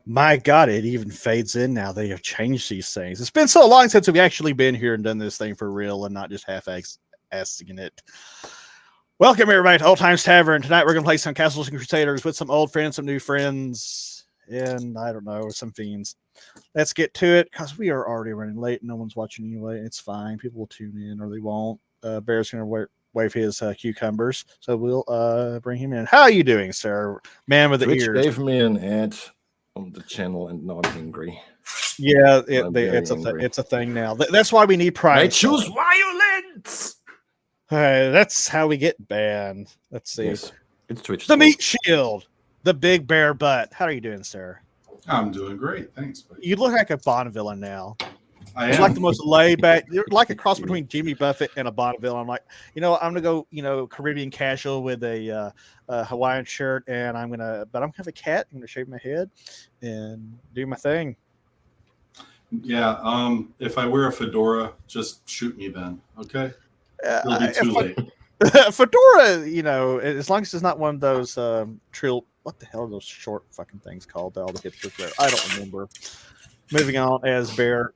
My God, it even fades in now. They have changed these things. It's been so long since we've actually been here and done this thing for real and not just half-assing it. Welcome, everybody, to Old Times Tavern. Tonight, we're going to play some Castles and Crusaders with some old friends, some new friends, and I don't know, some fiends. Let's get to it because we are already running late. No one's watching anyway. It's fine. People will tune in or they won't. Bear's going to wave his cucumbers, so we'll bring him in. How are you doing, sir? Man with the Twitch ears. gave me an ad on the channel and now I'm angry. Yeah, it's a thing now. That's why we need Prime. I choose violence. That's how we get banned. Let's see. Yes, it's Twitch. The Meat Shield, the big bear butt. How are you doing, sir? I'm doing great, thanks. Buddy. You look like a Bond villain now. I It's am like the most laid back. You're like a cross between Jimmy Buffett and a Bond villain. I'm like, I'm gonna go, Caribbean casual with a Hawaiian shirt, and I'm gonna have a cat. I'm gonna shave my head and do my thing. Yeah. If I wear a fedora, just shoot me then. Okay. It'll be too late. Fedora, as long as it's not one of those what the hell are those short fucking things called that all the hipsters wear? I don't remember. Moving on as Bear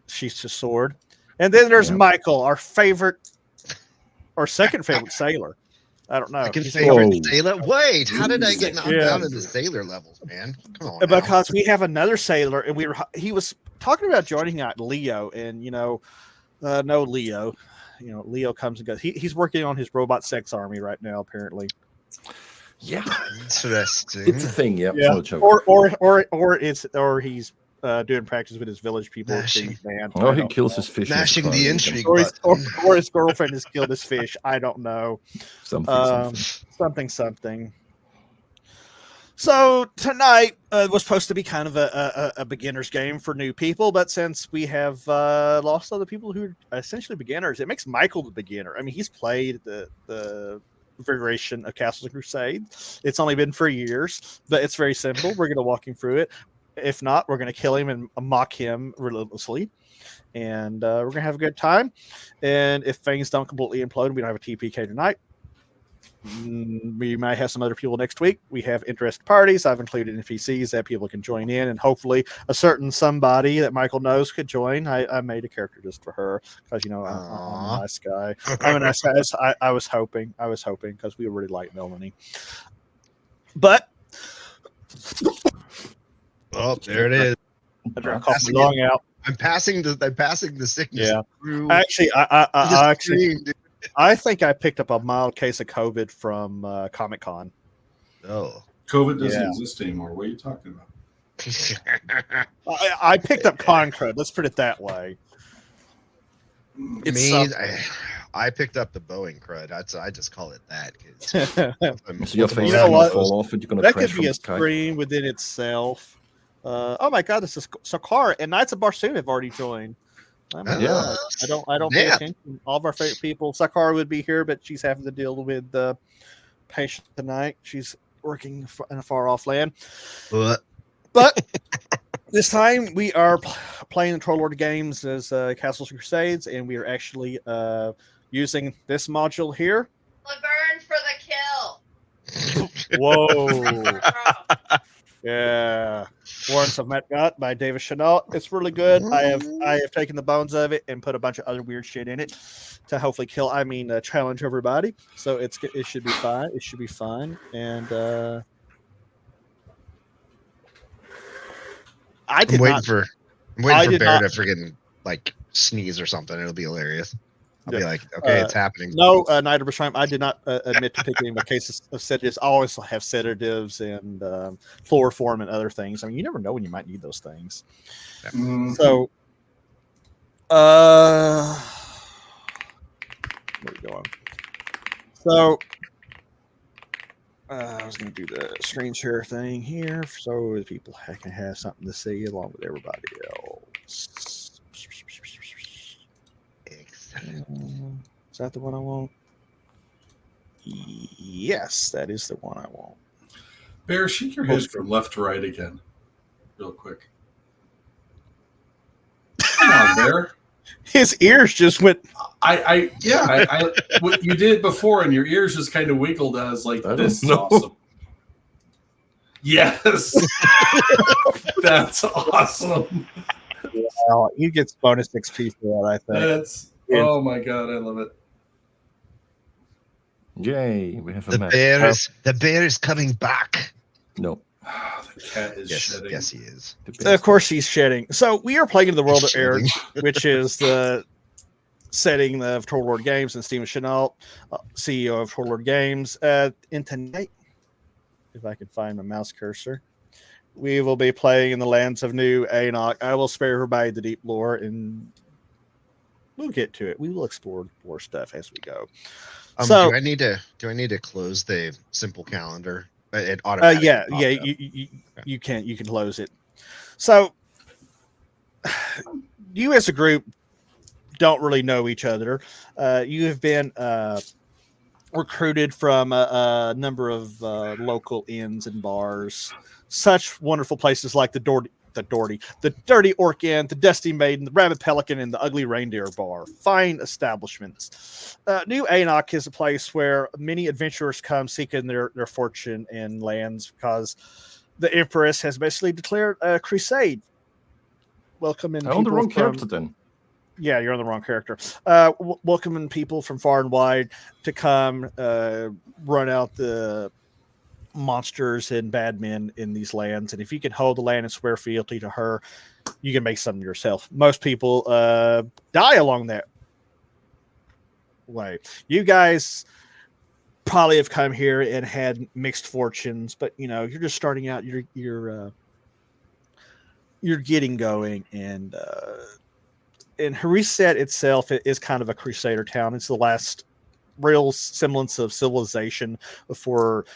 sheaths his sword. And then there's Michael, our second favorite sailor. I don't know. Second favorite sailor? Wait, how did I get knocked down into sailor levels, man? Come on. Because we have another sailor, and he was talking about joining out Leo, and no Leo. Leo comes and goes. He's working on his robot sex army right now, apparently. Yeah, interesting. It's a thing, yeah. Or he's doing practice with his village people. Oh, he kills his fish. Mashing the intrigue. Or his girlfriend has killed his fish. I don't know. Something. So tonight was supposed to be kind of a beginner's game for new people, but since we have lost other people who are essentially beginners, it makes Michael the beginner. I mean, he's played the variation of Castles and Crusades. It's only been for years, but it's very simple. We're going to walk him through it. If not, we're going to kill him and mock him relentlessly, and we're going to have a good time. And if things don't completely implode, we don't have a TPK tonight. We might have some other people next week. We have interested parties. I've included NPCs that people can join in, and hopefully a certain somebody that Michael knows could join. I made a character just for her because I'm a nice guy. I'm a nice guy. I was hoping because we really like Melanie. But there it is. I drank coffee long out. I'm passing the sickness. Yeah. Through. Actually, I think I picked up a mild case of COVID from Comic-Con. Oh. COVID doesn't exist anymore. What are you talking about? I picked up con crud. Let's put it that way. I picked up the Boeing crud. I just call it that. So your face fall off and you're gonna that crash could be a sky. stream within itself. Oh my God, this is Sakara and Knights of Barsoom have already joined. I don't pay attention. All of our favorite people. Sakara would be here, but she's having to deal with the patient tonight. She's working in a far off land. But this time we are playing the Troll Lord games as Castles and Crusades, and we are actually using this module here. Laverne for the kill. Whoa. Yeah. Warrants of Mattagot by David Chenault. It's really good. I have taken the bones of it and put a bunch of other weird shit in it to hopefully challenge everybody. So it should be fine. It should be fun. And I'm waiting for Bear to freaking sneeze or something. It'll be hilarious. I'll be like, okay, it's happening. No, Night of Rashime, I did not admit to picking my cases of sedatives. I always have sedatives and chloroform and other things. I mean, you never know when you might need those things. Mm-hmm. So, where are we going? So, I was going to do the screen share thing here so that people can have something to see along with everybody else. Is that the one I want? Yes, that is the one I want. Bear, shake your head from left to right again, real quick. Come on, Bear. His ears just went. What you did before, and your ears just kind of wiggled. I was like, "This is awesome." Yes. That's awesome. Well, he gets bonus XP for that, I think. That's oh my god, I love it. Yay, we have a The map. bear is coming back. No. The cat is shedding. Yes, he is. Of course, he's shedding. So we are playing in the world of Air, which is the setting of Total Lord Games, and Steven Chenault, CEO of Total Lord Games. In tonight, if I can find my mouse cursor, we will be playing in the lands of New Aenoch. I will spare everybody the deep lore, and we'll get to it. We will explore more stuff as we go. Do I need to close the simple calendar? It automatically you can close it. So you as a group don't really know each other. You have been recruited from a number of local inns and bars, such wonderful places like the Dirty Orc Inn, the Dusty Maiden, the Rabbit Pelican, and the Ugly Reindeer Bar. Fine establishments. New Aenoch is a place where many adventurers come seeking their fortune in lands because the Empress has basically declared a crusade. Welcoming I'm on the wrong character then. Yeah, you're on the wrong character. Welcoming people from far and wide to come run out the monsters and bad men in these lands. And if you can hold the land and swear fealty to her, you can make something yourself. Most people die along that way. You guys probably have come here and had mixed fortunes, but you're just starting out. You're getting going, and Reset itself is kind of a crusader town. It's the last real semblance of civilization before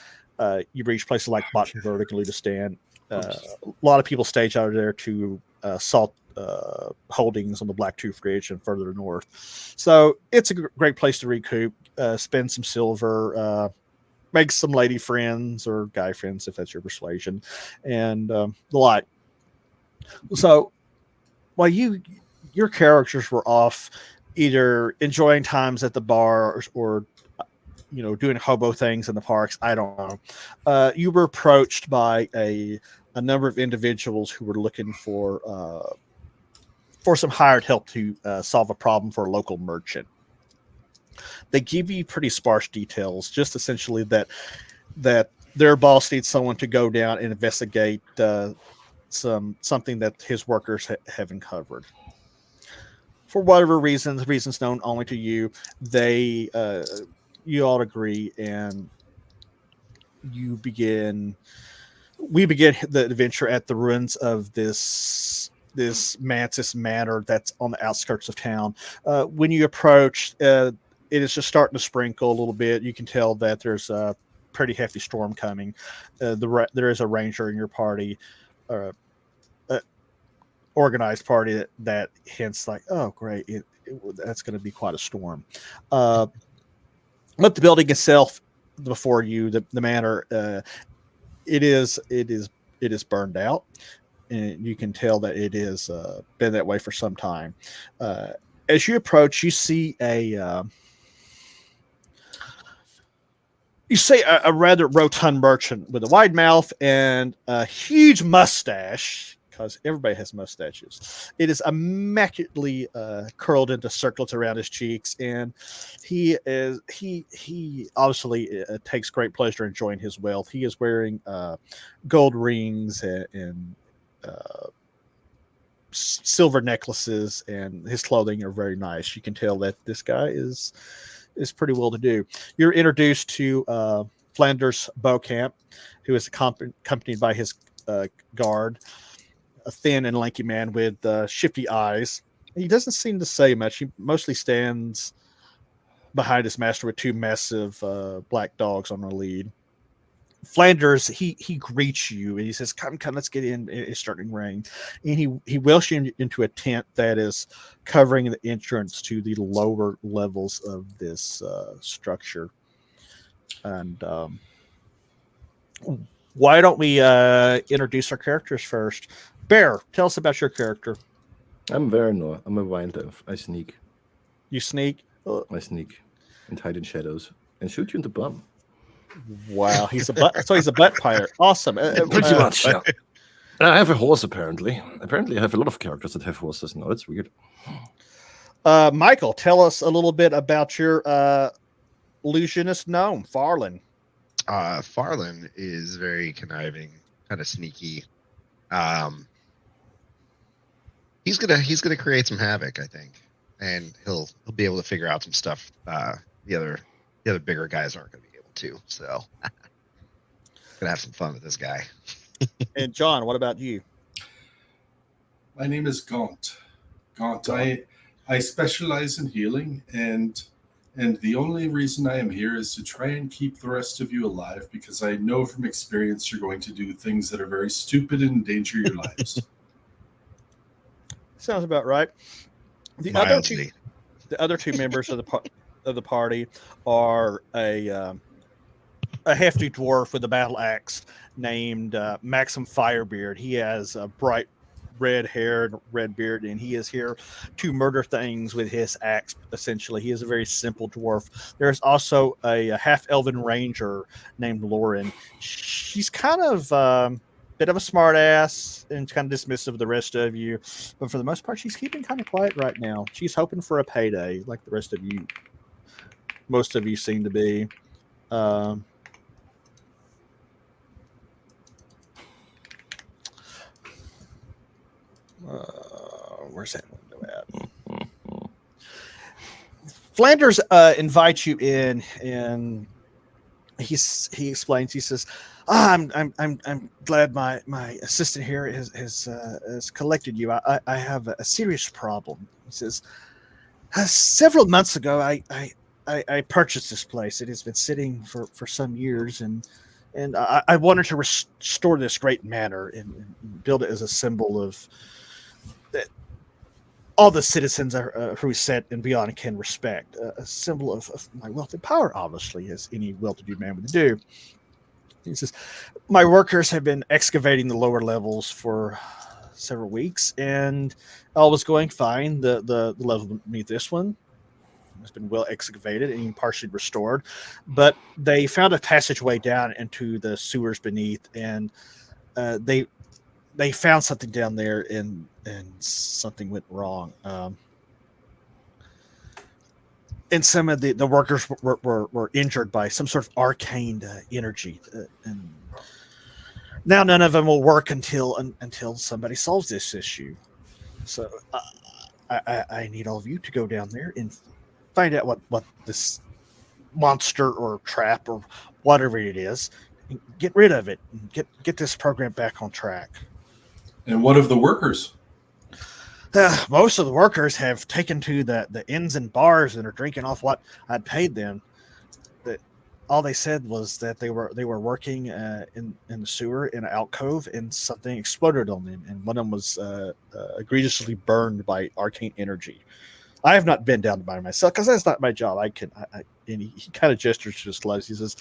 you reach places like Battenberg and Ludistan. A lot of people stage out of there to salt holdings on the Blacktooth Ridge and further north. So it's a great place to recoup, spend some silver, make some lady friends or guy friends if that's your persuasion, and the like. So while your characters were off either enjoying times at the bar or doing hobo things in the parks, I don't know, you were approached by a number of individuals who were looking for some hired help to solve a problem for a local merchant. They give you pretty sparse details, just essentially that their boss needs someone to go down and investigate something that his workers have uncovered. For whatever reasons known only to you, you all agree, and we begin the adventure at the ruins of this Mantis Manor that's on the outskirts of town. When you approach, it is just starting to sprinkle a little bit. You can tell that there's a pretty hefty storm coming. There is a ranger in your party, organized party that hints like, oh great, that's going to be quite a storm. But the building itself before you, the manor, it is burned out, and you can tell that it is been that way for some time. As you approach, you see a rather rotund merchant with a wide mouth and a huge mustache, because everybody has mustaches. It is immaculately curled into circlets around his cheeks, and he obviously takes great pleasure enjoying his wealth. He is wearing gold rings and silver necklaces, and his clothing are very nice. You can tell that this guy is pretty well to do. You're introduced to Flanders Beaucamp, who is accompanied by his guard, a thin and lanky man with shifty eyes. He doesn't seem to say much. He mostly stands behind his master with two massive black dogs on a lead. Flanders, he greets you and he says, come, let's get in. It's starting to rain. And he wheels you into a tent that is covering the entrance to the lower levels of this structure. And why don't we introduce our characters first? Bear, tell us about your character. I'm Vernor. I'm a wild elf. I sneak. You sneak? I sneak and hide in shadows and shoot you in the bum. Wow, he's a butt. So he's a butt pirate. Awesome. Pretty much, yeah. I have a horse, apparently. Apparently, I have a lot of characters that have horses now. It's weird. Michael, tell us a little bit about your illusionist gnome, Farland. Farland is very conniving, kind of sneaky. He's gonna create some havoc, I think, and he'll be able to figure out some stuff. The other bigger guys aren't gonna be able to. So, gonna have some fun with this guy. And John, what about you? My name is Gaunt. Gaunt. I specialize in healing, and the only reason I am here is to try and keep the rest of you alive, because I know from experience you're going to do things that are very stupid and endanger your lives. Sounds about right. The other two members of the party are a hefty dwarf with a battle axe named Maxim Firebeard. He has a bright red hair and red beard, and he is here to murder things with his axe. Essentially, he is a very simple dwarf. There's also a half-elven ranger named Lauren. She's kind of bit of a smart ass and kind of dismissive of the rest of you, but for the most part, she's keeping kind of quiet right now. She's hoping for a payday, like the rest of you. Most of you seem to be. Where's that window at? Flanders invites you in, and he explains. He says, "I'm glad my assistant here has collected you. I have a serious problem." He says, "Several months ago, I purchased this place. It has been sitting for some years, and I wanted to restore this great manor and build it as a symbol of that all the citizens who sit and beyond can respect. A symbol of my wealth and power, obviously, as any well-to-do man would do." He says, "My workers have been excavating the lower levels for several weeks, and all was going fine. The level beneath this one has been well excavated and partially restored, but they found a passageway down into the sewers beneath, and they found something down there, and something went wrong. And some of the workers were injured by some sort of arcane energy, and now none of them will work until somebody solves this issue. So I need all of you to go down there and find out what this monster or trap or whatever it is, and get rid of it, and get this program back on track." And what of the workers? Most of the workers have taken to the inns and bars and are drinking off what I'd paid them. That all they said was that they were working in the sewer in an alcove, and something exploded on them, and one of them was egregiously burned by arcane energy. I have not been down by myself because that's not my job. And he kind of gestures to his gloves. He says,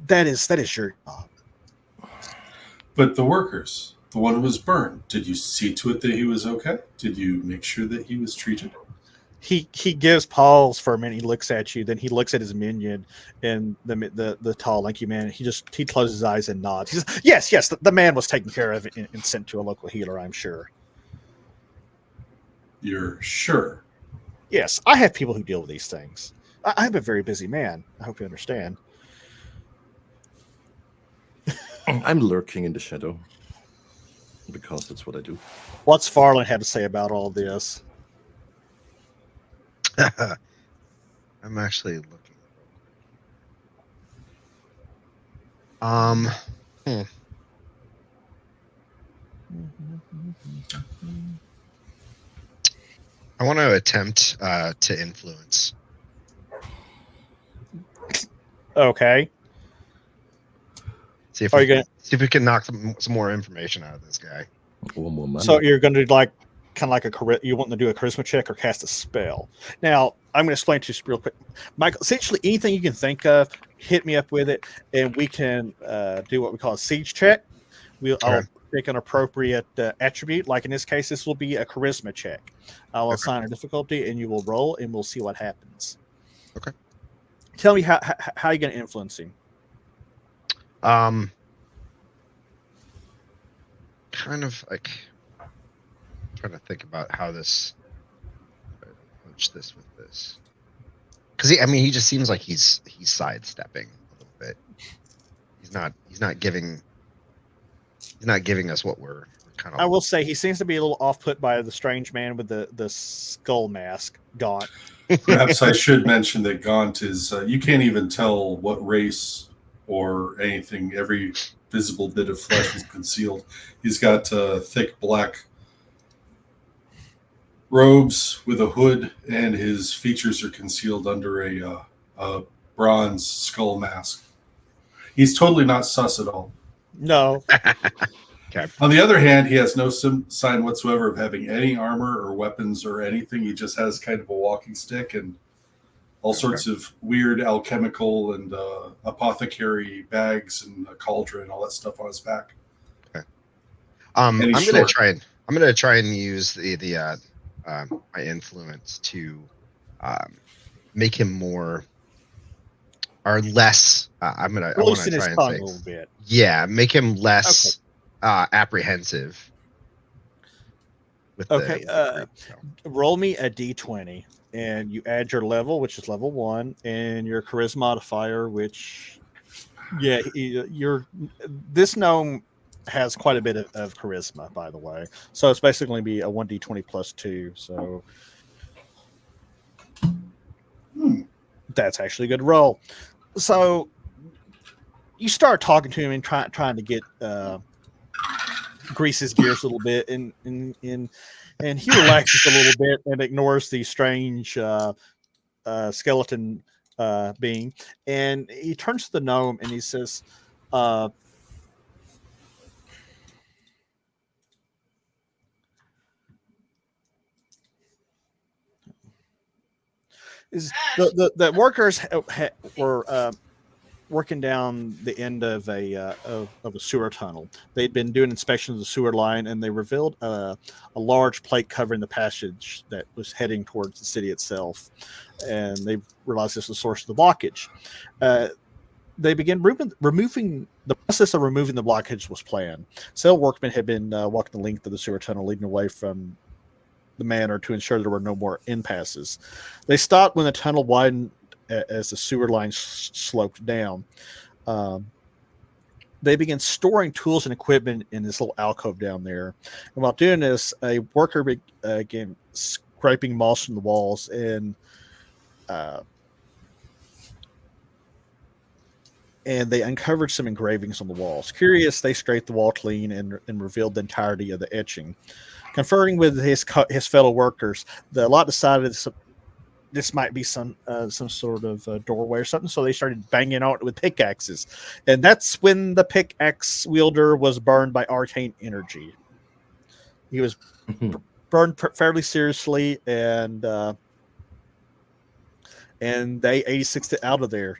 that is your job." But the workers, the one who was burned, did you see to it that he was okay? Did you make sure that he was treated? He gives pause for a minute. He looks at you, then he looks at his minion and the tall, lanky man. He closes his eyes and nods. He says, "Yes, the man was taken care of and sent to a local healer, I'm sure." You're sure? Yes, I have people who deal with these things. I'm a very busy man. I hope you understand. I'm lurking in the shadow because that's what I do. What's Farland had to say about all this? I'm actually looking. I want to attempt to influence. Okay. See if we can knock some more information out of this guy. One more money. So you're going to do kind of like you want to do a charisma check or cast a spell. Now I'm going to explain to you real quick, Michael. Essentially, anything you can think of, hit me up with it, and we can do what we call a siege check. I'll pick an appropriate attribute. Like in this case, this will be a charisma check. I'll assign a difficulty, and you will roll, and we'll see what happens. Okay. Tell me how you're going to influence him. Kind of like trying to think about how this approach this with this, because he just seems like he's sidestepping a little bit. He's not giving us what we're kind of. I will say he seems to be a little off put by the strange man with the skull mask, Gaunt. Perhaps I should mention that Gaunt is, you can't even tell what race or anything. Every visible bit of flesh is concealed. He's got thick black robes with a hood, and his features are concealed under a bronze skull mask. He's totally not sus at all. No. Okay. On the other hand, he has no sign whatsoever of having any armor or weapons or anything. He just has kind of a walking stick and all sorts of weird alchemical and apothecary bags and a cauldron and all that stuff on his back. Okay. And I'm he's gonna short. try and use the my influence to make him more or less. I want Loosen to his try and tongue say, a little bit. yeah, make him less apprehensive. With Okay, the group, so. Roll me a d20, and you add your level, which is level 1, and your charisma modifier, which, yeah, this gnome has quite a bit of charisma, by the way. So it's basically going to be a 1d20 plus 2. So that's actually a good roll. So you start talking to him and trying to get grease his gears a little bit, and he relaxes a little bit and ignores the strange skeleton being, and he turns to the gnome and he says, "Is the workers were working down the end of a sewer tunnel. They'd been doing inspections of the sewer line, and they revealed a large plate covering the passage that was heading towards the city itself. And they realized this was the source of the blockage. They began removing the process of removing the blockage was planned. Several workmen had been walking the length of the sewer tunnel, leading away from the manor to ensure there were no more impasses. They stopped when the tunnel widened as the sewer line sloped down. They began storing tools and equipment in this little alcove down there. And while doing this, a worker began scraping moss from the walls, and they uncovered some engravings on the walls. Curious, they scraped the wall clean and revealed the entirety of the etching. Conferring with his fellow workers, the lot decided this might be some sort of doorway or something, so they started banging out with pickaxes. And that's when the pickaxe wielder was burned by arcane energy. He was burned fairly seriously, and they 86'd it out of there.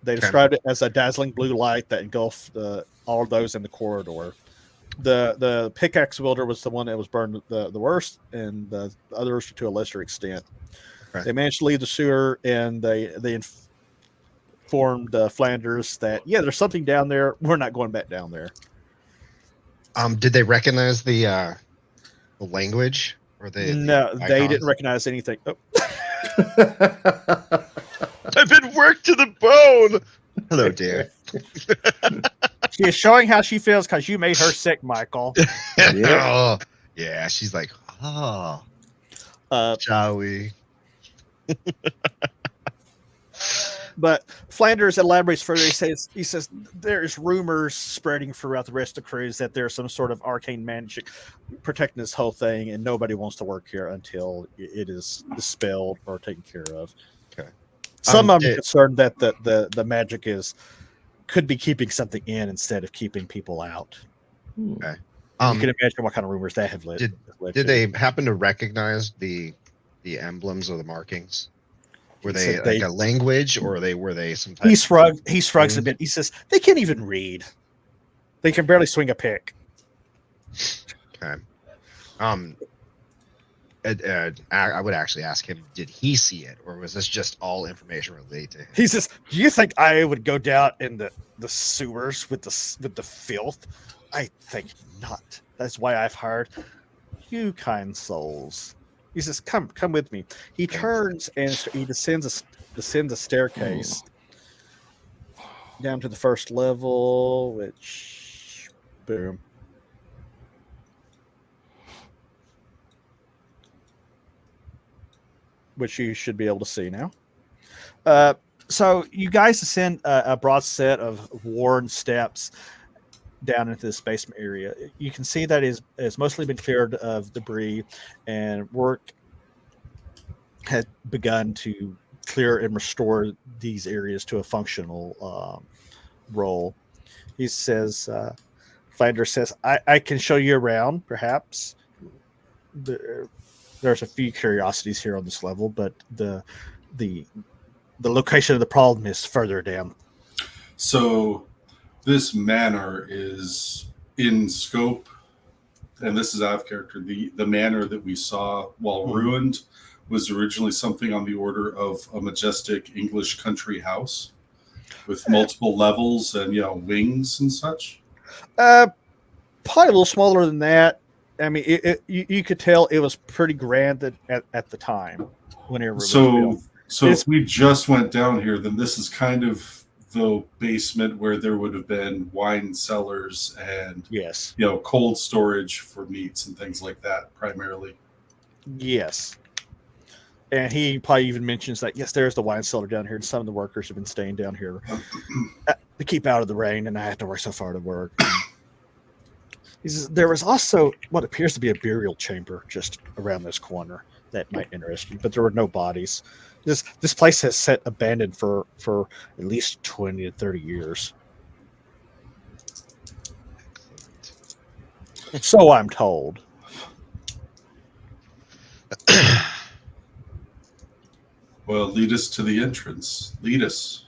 They described it as a dazzling blue light that engulfed all of those in the corridor. The pickaxe wielder was the one that was burned the worst, and the others to a lesser extent. Right. They managed to leave the sewer, and they informed Flanders that, yeah, there's something down there. We're not going back down there. Did they recognize the language, or No, they didn't recognize anything. Oh. I've been worked to the bone. Hello, dear. She is showing how she feels because you made her sick, Michael. Yeah. Oh, yeah, she's like, oh, shall we? But Flanders elaborates further. He says there's rumors spreading throughout the rest of the cruise that there's some sort of arcane magic protecting this whole thing, and nobody wants to work here until it is dispelled or taken care of. Okay. Some of them are concerned that the magic could be keeping something in instead of keeping people out. Okay. You can imagine what kind of rumors that have led. Did they happen to recognize the emblems or the markings? Were they like a language, or were they some type? He shrugs a bit. He says they can't even read. They can barely swing a pick. Okay. I would actually ask him, did he see it, or was this just all information related to him? He says, "Do you think I would go down in the sewers with the filth? I think not. That's why I've hired you, kind souls." He says, "Come with me." He turns and he descends a staircase down to the first level, which, boom. Which you should be able to see now. So you guys ascend a broad set of worn steps down into this basement area. You can see that is mostly been cleared of debris, and work had begun to clear and restore these areas to a functional role. He says, Flanders says, I can show you around, perhaps. There's a few curiosities here on this level, but the location of the problem is further down. So this manor is in scope, and this is out of character. The manor that we saw, while ruined, was originally something on the order of a majestic English country house with multiple levels and wings and such. Probably a little smaller than that. I mean, you could tell it was pretty grand at the time whenever it was built. So if we just went down here, then this is kind of the basement where there would have been wine cellars and Yes. Cold storage for meats and things like that primarily. Yes. And he probably even mentions that, yes, there's the wine cellar down here, and some of the workers have been staying down here to keep out of the rain, and I have to work so far to work. He says there was also what appears to be a burial chamber just around this corner that might interest you, but there were no bodies. This place has sat abandoned for at least 20 to 30 years. So I'm told. Well, lead us to the entrance. Lead us.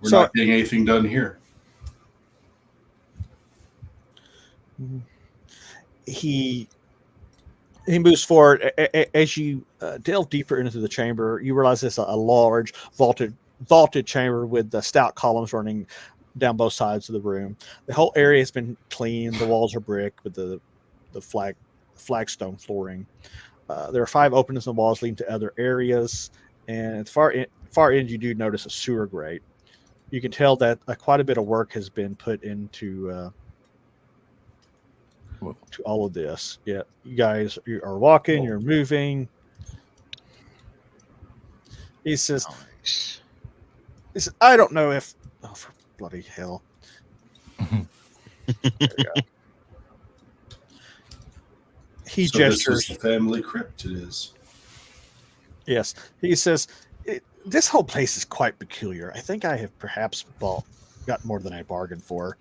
We're So- not getting anything done here. He moves forward. As you delve deeper into the chamber, you realize it's a large vaulted chamber with the stout columns running down both sides of the room. The whole area has been cleaned. The walls are brick with the flagstone flooring. There are 5 openings in the walls leading to other areas, and at the far end you do notice a sewer grate. You can tell that quite a bit of work has been put into to all of this. Yeah, you guys are walking, you're moving. He says, Nice. I don't know if, oh, for bloody hell. There we go. He So this gestures. is the family crypt, it is. Yes. He says, this whole place is quite peculiar. I think I have perhaps got more than I bargained for.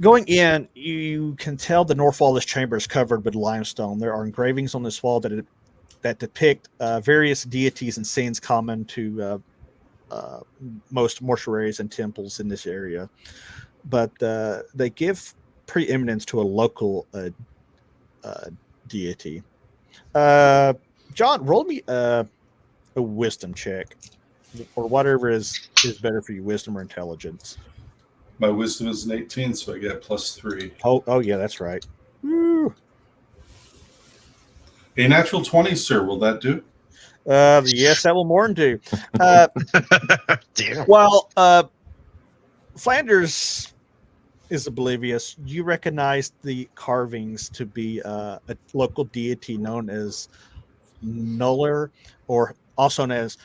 Going in, you can tell the north wall of this chamber is covered with limestone. There are engravings on this wall that depict various deities and scenes common to most mortuaries and temples in this area. But they give preeminence to a local deity. John, roll me a wisdom check, or whatever is better for you, wisdom or intelligence. My wisdom is an 18, so I get +3. Oh yeah, that's right. Woo. A natural 20, sir. Will that do? Yes, that will more than do. Damn. While Flanders is oblivious, you recognize the carvings to be a local deity known as Nuller, or also known as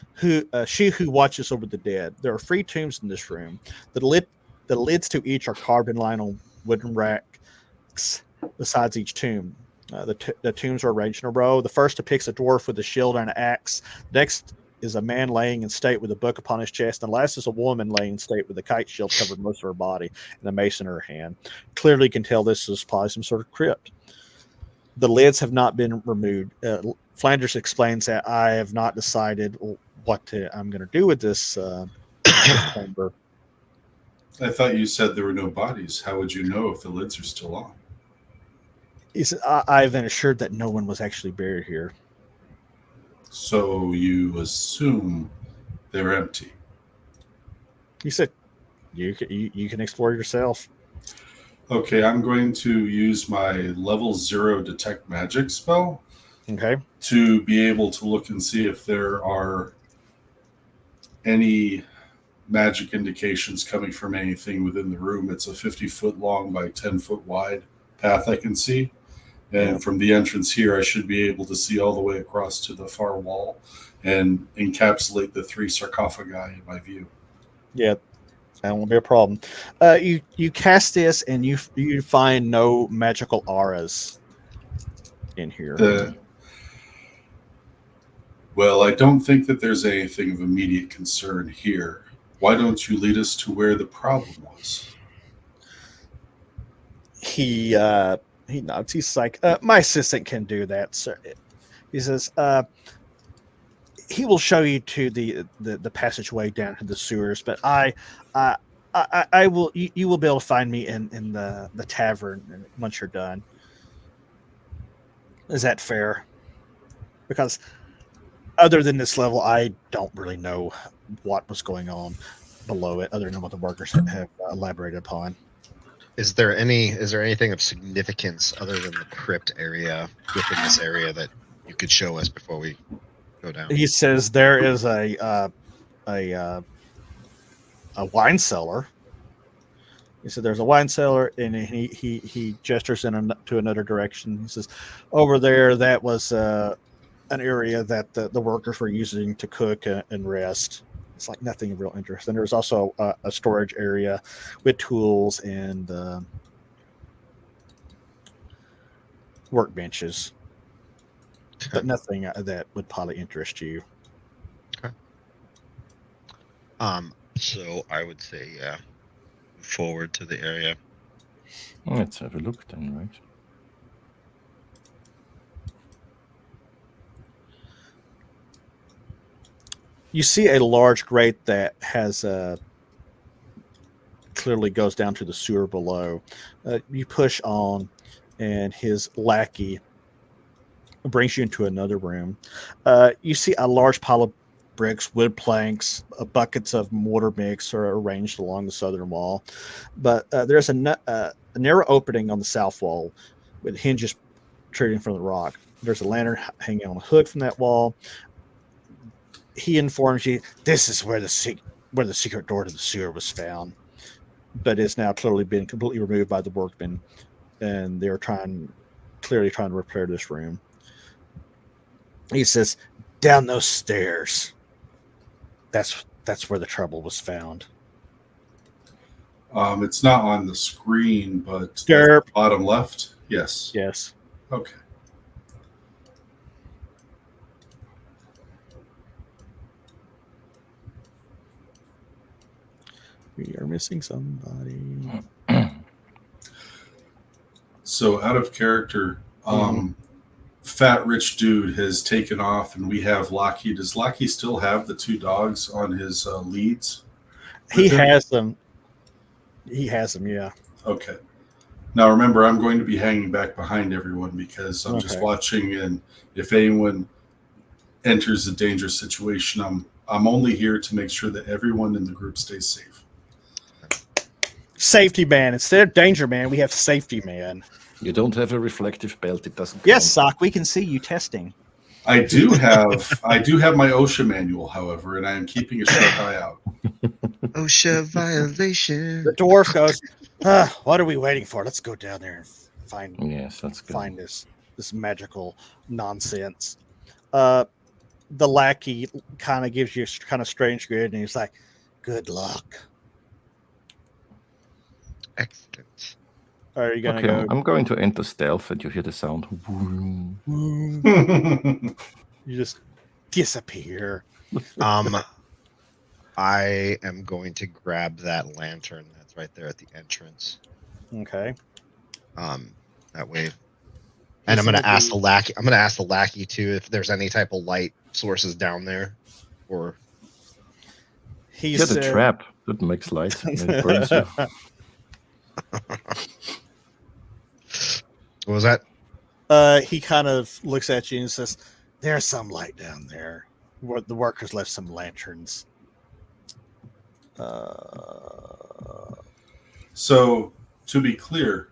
she who watches over the dead. There are 3 tombs in this room. The lids to each are carved in line on wooden racks besides each tomb. The tombs are arranged in a row. The first depicts a dwarf with a shield and an axe. Next is a man laying in state with a book upon his chest. And last is a woman laying in state with a kite shield covering most of her body and a mace in her hand. Clearly you can tell this is probably some sort of crypt. The lids have not been removed. Flanders explains that I have not decided what I'm going to do with this chamber. I thought you said there were no bodies. How would you know if the lids are still on? He said, I've been assured that no one was actually buried here. So you assume they're empty. He said, you can explore yourself. Okay, I'm going to use my level 0 detect magic spell Okay. to be able to look and see if there are any magic indications coming from anything within the room. It's a 50-foot long by 10-foot wide path I can see. And Yeah. from the entrance here, I should be able to see all the way across to the far wall and encapsulate the 3 sarcophagi in my view. Yeah, that won't be a problem. You cast this and you find no magical auras in here. Well, I don't think that there's anything of immediate concern here. Why don't you lead us to where the problem was? He nods. He's like, my assistant can do that, sir. He says, he will show you to the passageway down to the sewers, but I will. You will be able to find me in the tavern once you're done. Is that fair? Because other than this level, I don't really know what was going on below it, other than what the workers have elaborated upon. Is there anything of significance other than the crypt area within this area that you could show us before we go down? He says there is a wine cellar. He said there's a wine cellar, and he gestures to another direction. He says, over there, that was an area that the workers were using to cook and rest. It's like nothing of real interest. And there's also a storage area with tools and workbenches, but nothing that would probably interest you. So I would say, yeah, forward to the area. Let's have a look then, right? You see a large grate that has clearly goes down to the sewer below. You push on, and his lackey brings you into another room. You see a large pile of bricks, wood planks, buckets of mortar mix are arranged along the southern wall. But there's a narrow opening on the south wall with hinges protruding from the rock. There's a lantern hanging on a hook from that wall. He informs you this is where the secret door to the sewer was found, but it's now clearly been completely removed by the workmen, and they're clearly trying to repair this room. He says, down those stairs. That's where the trouble was found. It's not on the screen, but Derp. bottom left. Yes. Yes. Okay. We are missing somebody. So out of character, fat rich dude has taken off, and we have Locky. Does Locky still have the 2 dogs on his leads? He has them. He has them, yeah. Okay. Now remember, I'm going to be hanging back behind everyone because I'm just watching, and if anyone enters a dangerous situation, I'm only here to make sure that everyone in the group stays safe. Safety man. Instead of danger man, we have safety man. You don't have a reflective belt, it doesn't Yes, count. Sock, we can see you testing. I do have my OSHA manual, however, and I am keeping a sharp eye out. OSHA violation. The dwarf goes, what are we waiting for? Let's go down there and find this magical nonsense. The lackey kind of gives you a kind of strange grin, and he's like, good luck. Excellent. Are you gonna Okay, go? I'm going to enter stealth, and you hear the sound. You just disappear. I am going to grab that lantern that's right there at the entrance. Okay. That way. And I'm gonna ask the lackey. I'm gonna ask the lackey too if there's any type of light sources down there, or He Get said, a trap that makes light and it burns you. what was that? He kind of looks at you and says, "There's some light down there. The workers left some lanterns." So, to be clear,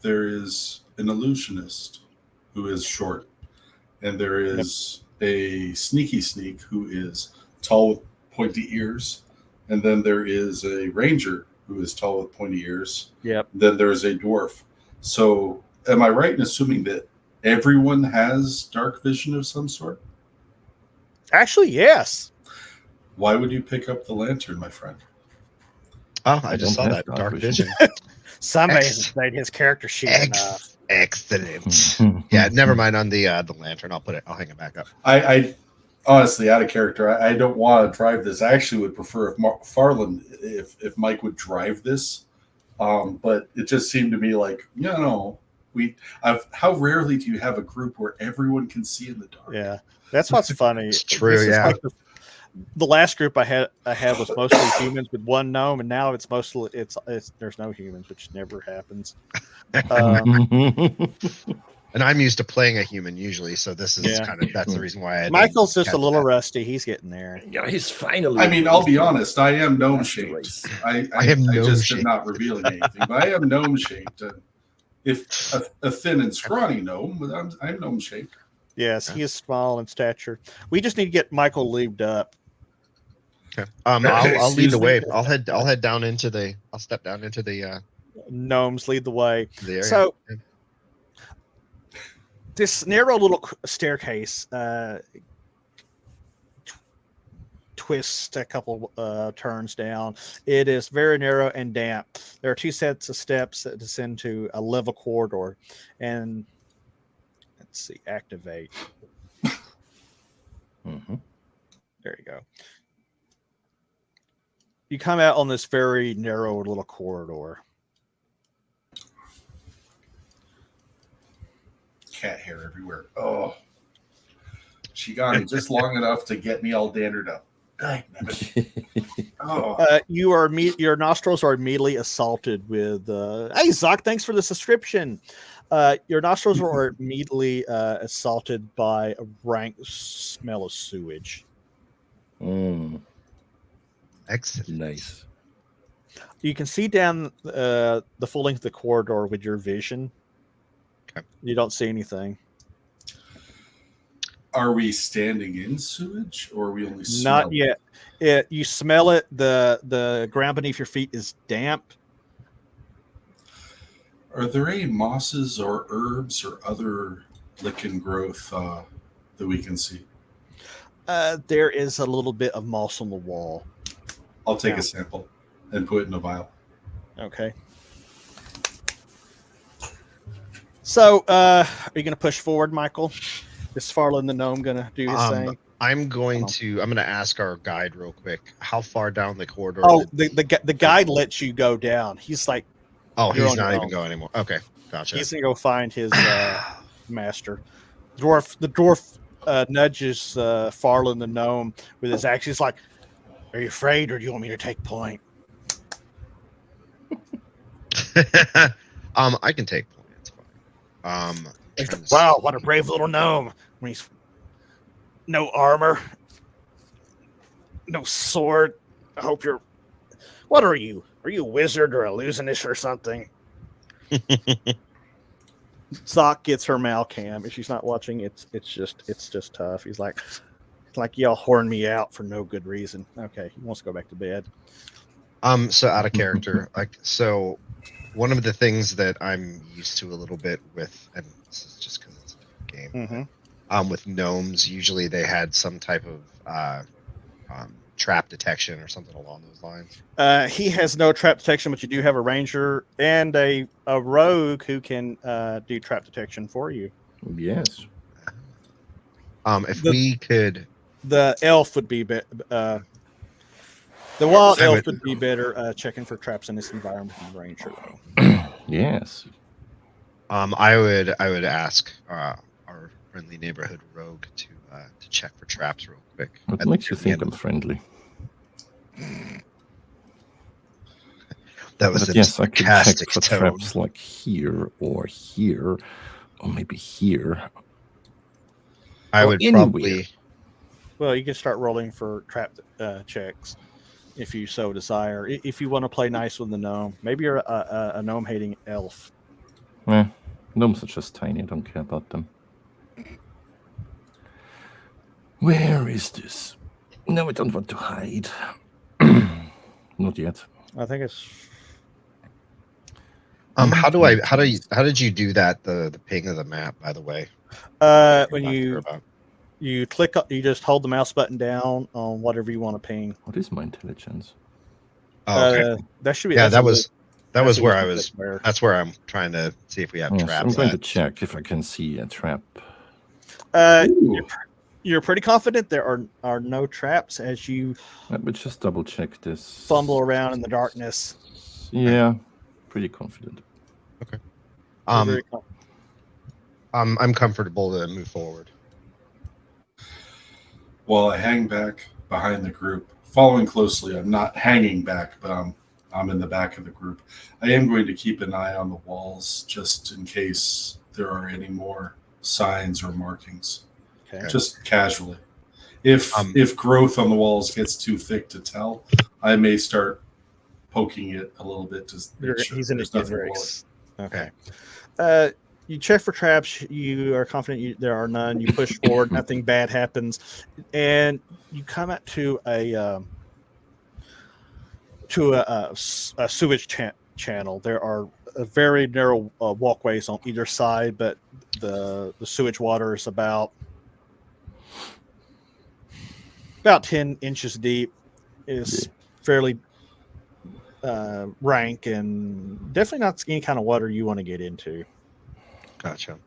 there is an illusionist who is short, and there is a sneaky sneak who is tall with pointy ears, and then there is a ranger who is tall with pointy ears. Yep. Then there's a dwarf. So, am I right in assuming that everyone has dark vision of some sort? Actually, yes. Why would you pick up the lantern, my friend? Oh, I just don't saw have that dark dark vision. Somebody Ex- has made his character sheet enough. Excellent. Yeah, never mind on the lantern. I'll hang it back up. I honestly, out of character, I don't want to drive this. I actually would prefer if Farland, if Mike would drive this. But it just seemed to me like, how rarely do you have a group where everyone can see in the dark? Yeah, that's what's funny. It's true, This is yeah. like the last group I had was mostly humans with one gnome, and now it's mostly it's there's no humans, which never happens. And I'm used to playing a human usually, so this is Yeah. that's the reason why I didn't Michael's just a catch little that. rusty. He's getting there. Yeah, he's finally. I mean, I'll be honest. I am gnome That's the shaped. race. I I am just am gnome-shaped. not revealing anything, but I am gnome shaped. If a thin and scrawny gnome, but I'm gnome shaped. Yes, he is small in stature. We just need to get Michael lubed up. Okay. I'll lead Excuse the me? way. I'll head down into the. I'll step down into the Gnomes lead the way. area. So this narrow little staircase twists a couple turns down. It is very narrow and damp. There are two sets of steps that descend to a level corridor. And let's see, activate. Mhm. There you go. You come out on this very narrow little corridor. Cat hair everywhere. Oh, she got me just long enough to get me all dandered up. Oh, Your nostrils are immediately assaulted with. Hey, Zoc, thanks for the subscription. Your nostrils are immediately assaulted by a rank smell of sewage. Excellent. Nice. You can see down the full length of the corridor with your vision. Okay. You don't see anything. are we standing in sewage, or are we only Not smelling? yet. You smell it. The ground beneath your feet is damp. Are there any mosses or herbs or other lichen growth that we can see? There is a little bit of moss on the wall. I'll take Yeah. a sample and put it in a vial. Okay. So, are you going to push forward, Michael? Is Farland the gnome going to do his thing? I'm going to ask our guide real quick. How far down the corridor? Oh, the guide lets you go down. He's like, you're he's on not your even own. going anymore. Okay, gotcha. he's going to go find his master. The dwarf nudges Farland the gnome with his axe. He's like, "Are you afraid, or do you want me to take point?" I can take point. It's fine. He's trying like, to wow, see. what a brave little gnome! When he's no armor, no sword. I hope you're. What are you? Are you a wizard or a illusionist or something? Zoc gets her Malcam. If she's not watching, it's just tough. He's like, y'all horn me out for no good reason. Okay, he wants to go back to bed. So out of character, so one of the things that I'm used to a little bit with, and this is just because it's a different game. With gnomes, usually they had some type of trap detection or something along those lines. He has no trap detection, but you do have a ranger and a rogue who can do trap detection for you. Yes. If we could, The elf would be the wild I elf would- would be better checking for traps in this environment than the ranger. Yes. I would ask our friendly neighborhood rogue to check for traps real quick. What makes you think I'm friendly? That was But a yes, I can check sarcastic for tone. traps like here or here Or maybe here. I Or would anywhere. probably. Well, you can start rolling for trap checks if you so desire. If you want to play nice with the gnome, maybe you're a gnome hating elf. Gnomes are just tiny. I don't care about them. Where is this? No, I don't want to hide. Not yet. I think it's How did you do that? The ping of the map, by the way. when Not sure about. you click, you just hold the mouse button down on whatever you want to ping. What is my intelligence? Oh, okay. That should be. Yeah, that's that a was that's was a where I reason was. where- That's where I'm trying to see if we have Yes, traps. I'm going to at. check if I can see a trap. Ooh. You're pretty confident there are no traps as you Let me just double check this. fumble around in the darkness. Yeah, pretty confident. You're Um, very I'm comfortable to move forward. While I hang back behind the group, following closely. I'm not hanging back, but I'm in the back of the group. I am going to keep an eye on the walls just in case there are any more signs or markings. Okay. Just casually. If growth on the walls gets too thick to tell, I may start poking it a little bit to make sure He's in there's a nothing below it. Okay. You check for traps. You are confident there are none. You push forward. Nothing bad happens, and you come out to a sewage channel. There are very narrow walkways on either side, but the sewage water is about 10 inches deep. Is fairly rank and definitely not any kind of water you want to get into. Gotcha.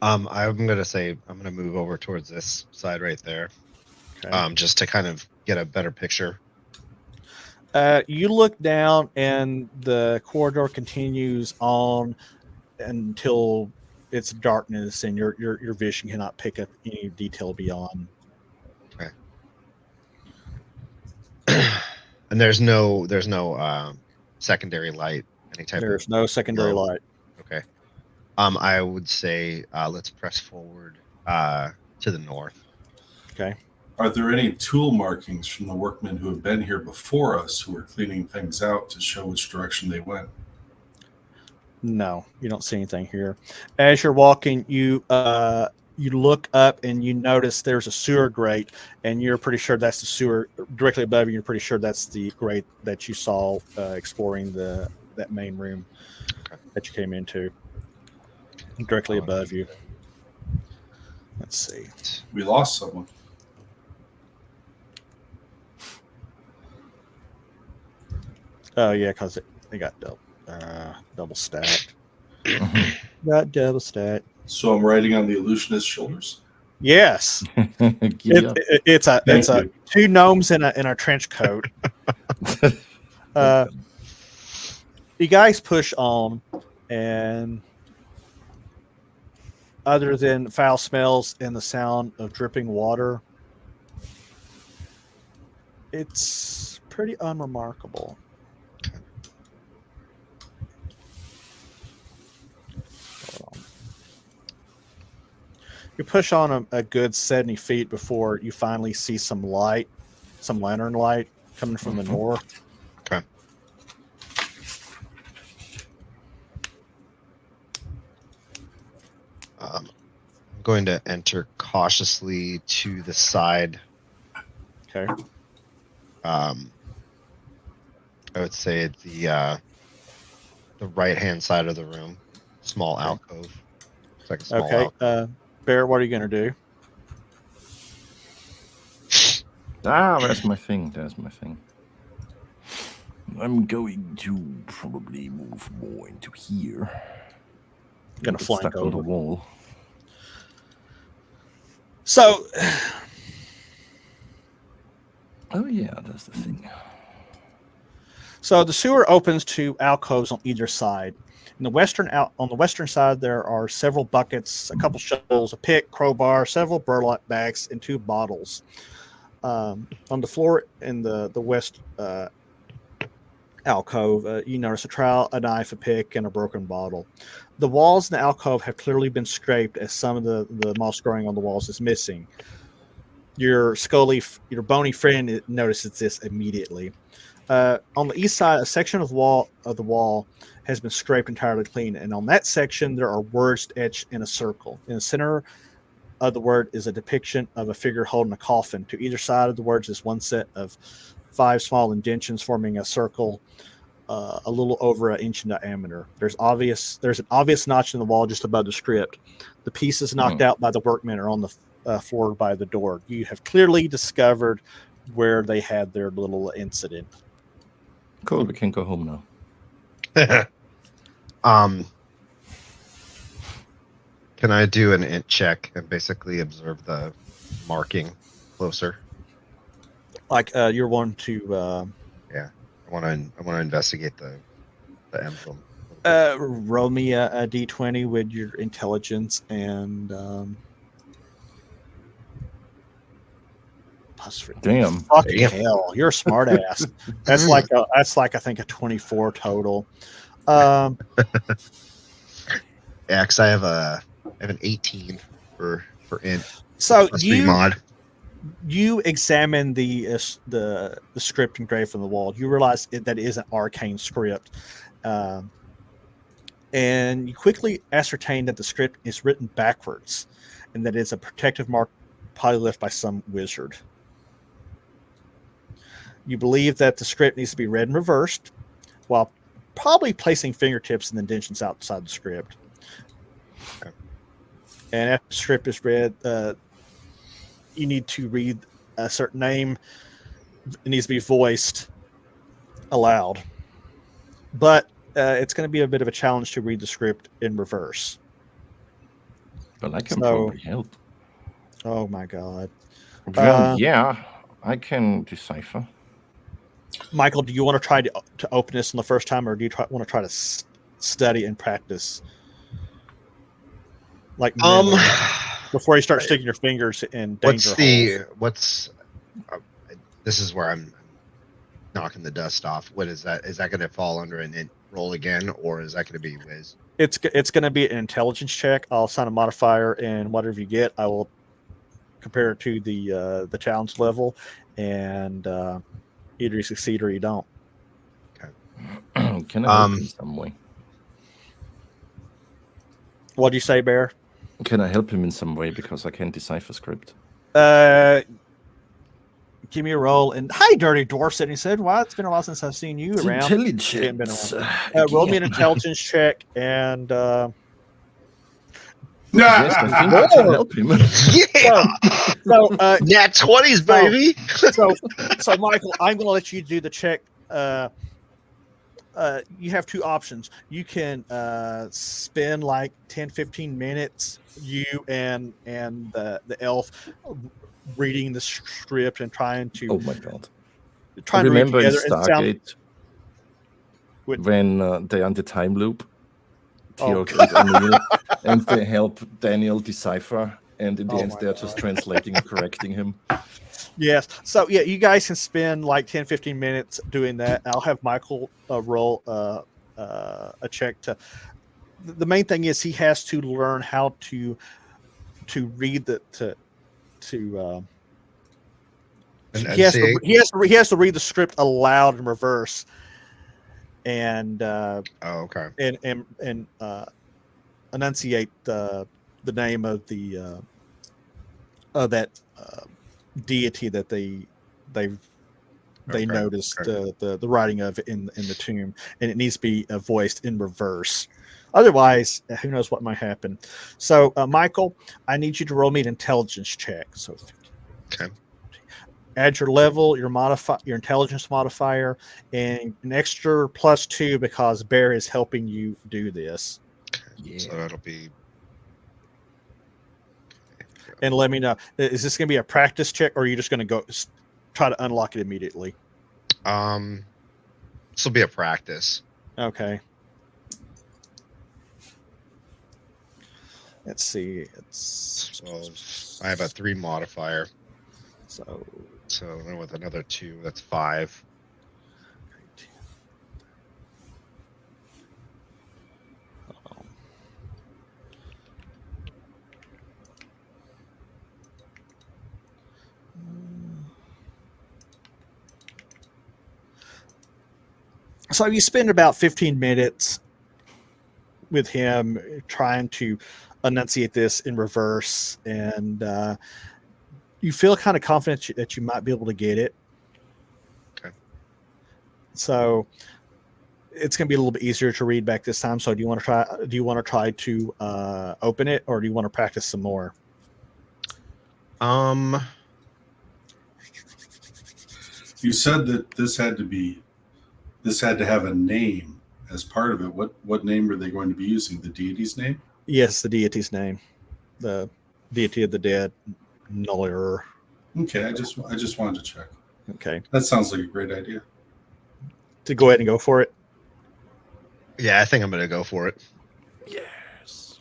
I'm gonna say I'm gonna move over towards this side right there. Okay. Just to kind of get a better picture. You look down, and the corridor continues on until it's darkness, and your vision cannot pick up any detail beyond. And there's no secondary light, any type There's of. no secondary light. Okay. I would say let's press forward to the north. Okay. Are there any tool markings from the workmen who have been here before us who are cleaning things out to show which direction they went? No, you don't see anything here. As you're walking, you look up and you notice there's a sewer grate, and you're pretty sure that's the sewer directly above you. You're pretty sure that's the grate that you saw exploring that main room that you came into. Directly above you. Let's see. We lost someone. Oh yeah, because they got double stacked. Got double stacked. So I'm riding on the illusionist's shoulders. Yes, Giddy up. it's Thank a you. two gnomes in a trench coat. You guys push on, and other than foul smells and the sound of dripping water, it's pretty unremarkable. You push on a good 70 feet before you finally see some light, some lantern light coming from the north. Okay. I'm going to enter cautiously to the side. Okay. I would say the right-hand side of the room, small alcove. It's like a small Okay. alcove. Bear, what are you going to do? There's my thing. There's my thing. I'm going to probably move more into here. Gonna Get flank stuck on the over. wall. So, Oh yeah, that's the thing. so the sewer opens to alcoves on either side. In the on the western side, there are several buckets, a couple shovels, a pick, crowbar, several burlap bags, and 2 bottles. On the floor in the west alcove. You notice a trowel, a knife, a pick, and a broken bottle. The walls in the alcove have clearly been scraped, as some of the moss growing on the walls is missing. Your bony friend notices this immediately. On the east side, a section of the wall has been scraped entirely clean, and on that section there are words etched in a circle. In the center of the word is a depiction of a figure holding a coffin. To either side of the words is one set of 5 small indentions forming a circle a little over an inch in diameter. There's an obvious notch in the wall just above the script. The pieces knocked out by the workmen are on the floor by the door. You have clearly discovered where they had their little incident. Cool, we can go home now. Can I do an int check and basically observe the marking closer? Like you're one to Yeah, I want to investigate the emblem. roll me a d20 with your intelligence and plus Damn. fucking Damn. hell, you're a smart ass. That's like I think a 24 total. Yeah, 'cause I have an 18 for int. So Plus 3 mod. you examine the script engraved on the wall. You realize that it is an arcane script, and you quickly ascertain that the script is written backwards, and that it's a protective mark probably left by some wizard. You believe that the script needs to be read and reversed, while probably placing fingertips and indentions outside the script. Okay. And after the script is read, you need to read a certain name. It needs to be voiced aloud. But it's going to be a bit of a challenge to read the script in reverse. But I can probably help. Oh my god. Well, yeah, I can decipher. Michael, do you want to try to open this on the first time, or do you want to try to study and practice? Like before you start sticking your fingers in danger holes. This is where I'm knocking the dust off. What is that? Is that going to fall under an int roll again, or is that going to be whiz? It's going to be an intelligence check. I'll assign a modifier, and whatever you get, I will compare it to the challenge level, and either you succeed or you don't. Okay. Can I help in some way? What do you say, Bear? Can I help him in some way because I can't decipher script? Give me a roll. And hi, Dirty Dorset. And he said, "Wow, it's been a while since I've seen you around." Intelligence. Roll me an intelligence check, and yes, I think I can help him. Yeah. So Nat 20s, baby. So Michael, I'm going to let you do the check. You have 2 options. You can spend like 10-15 minutes, you and the elf, reading the script and trying to. Oh my god! Trying remember to read in together. Stargate when they're on the time loop, Teal'c and O'Neill, and they help Daniel decipher, and in the end they're just translating and correcting him. Yes. So yeah, you guys can spend like 10-15 minutes doing that. I'll have Michael roll a check to. The main thing is he has to learn how to read he has to read the script aloud in reverse, and okay, and enunciate the name of that deity that they noticed the writing of in the tomb, and it needs to be voiced in reverse. Otherwise, who knows what might happen. So, Michael, I need you to roll me an intelligence check. So, okay. Add your level, your intelligence modifier, and an extra +2 because Bear is helping you do this. Yeah. So that'll be. And let me know, is this going to be a practice check, or are you just going to go try to unlock it immediately? This will be a practice. Okay. Let's see. I have a 3 modifier. So then with another 2, that's 5. So you spend about 15 minutes with him trying to enunciate this in reverse, and you feel kind of confident that you might be able to get it. Okay. So it's going to be a little bit easier to read back this time. So do you want to try? Do you want to try to open it, or do you want to practice some more? You said that this had to have a name as part of it. What name are they going to be using? The deity's name? Yes, the deity's name, the deity of the dead, Nuller. Okay, I just wanted to check. Okay, That sounds like a great idea. to go ahead and go for it. Yeah, I think I'm gonna go for it. Yes.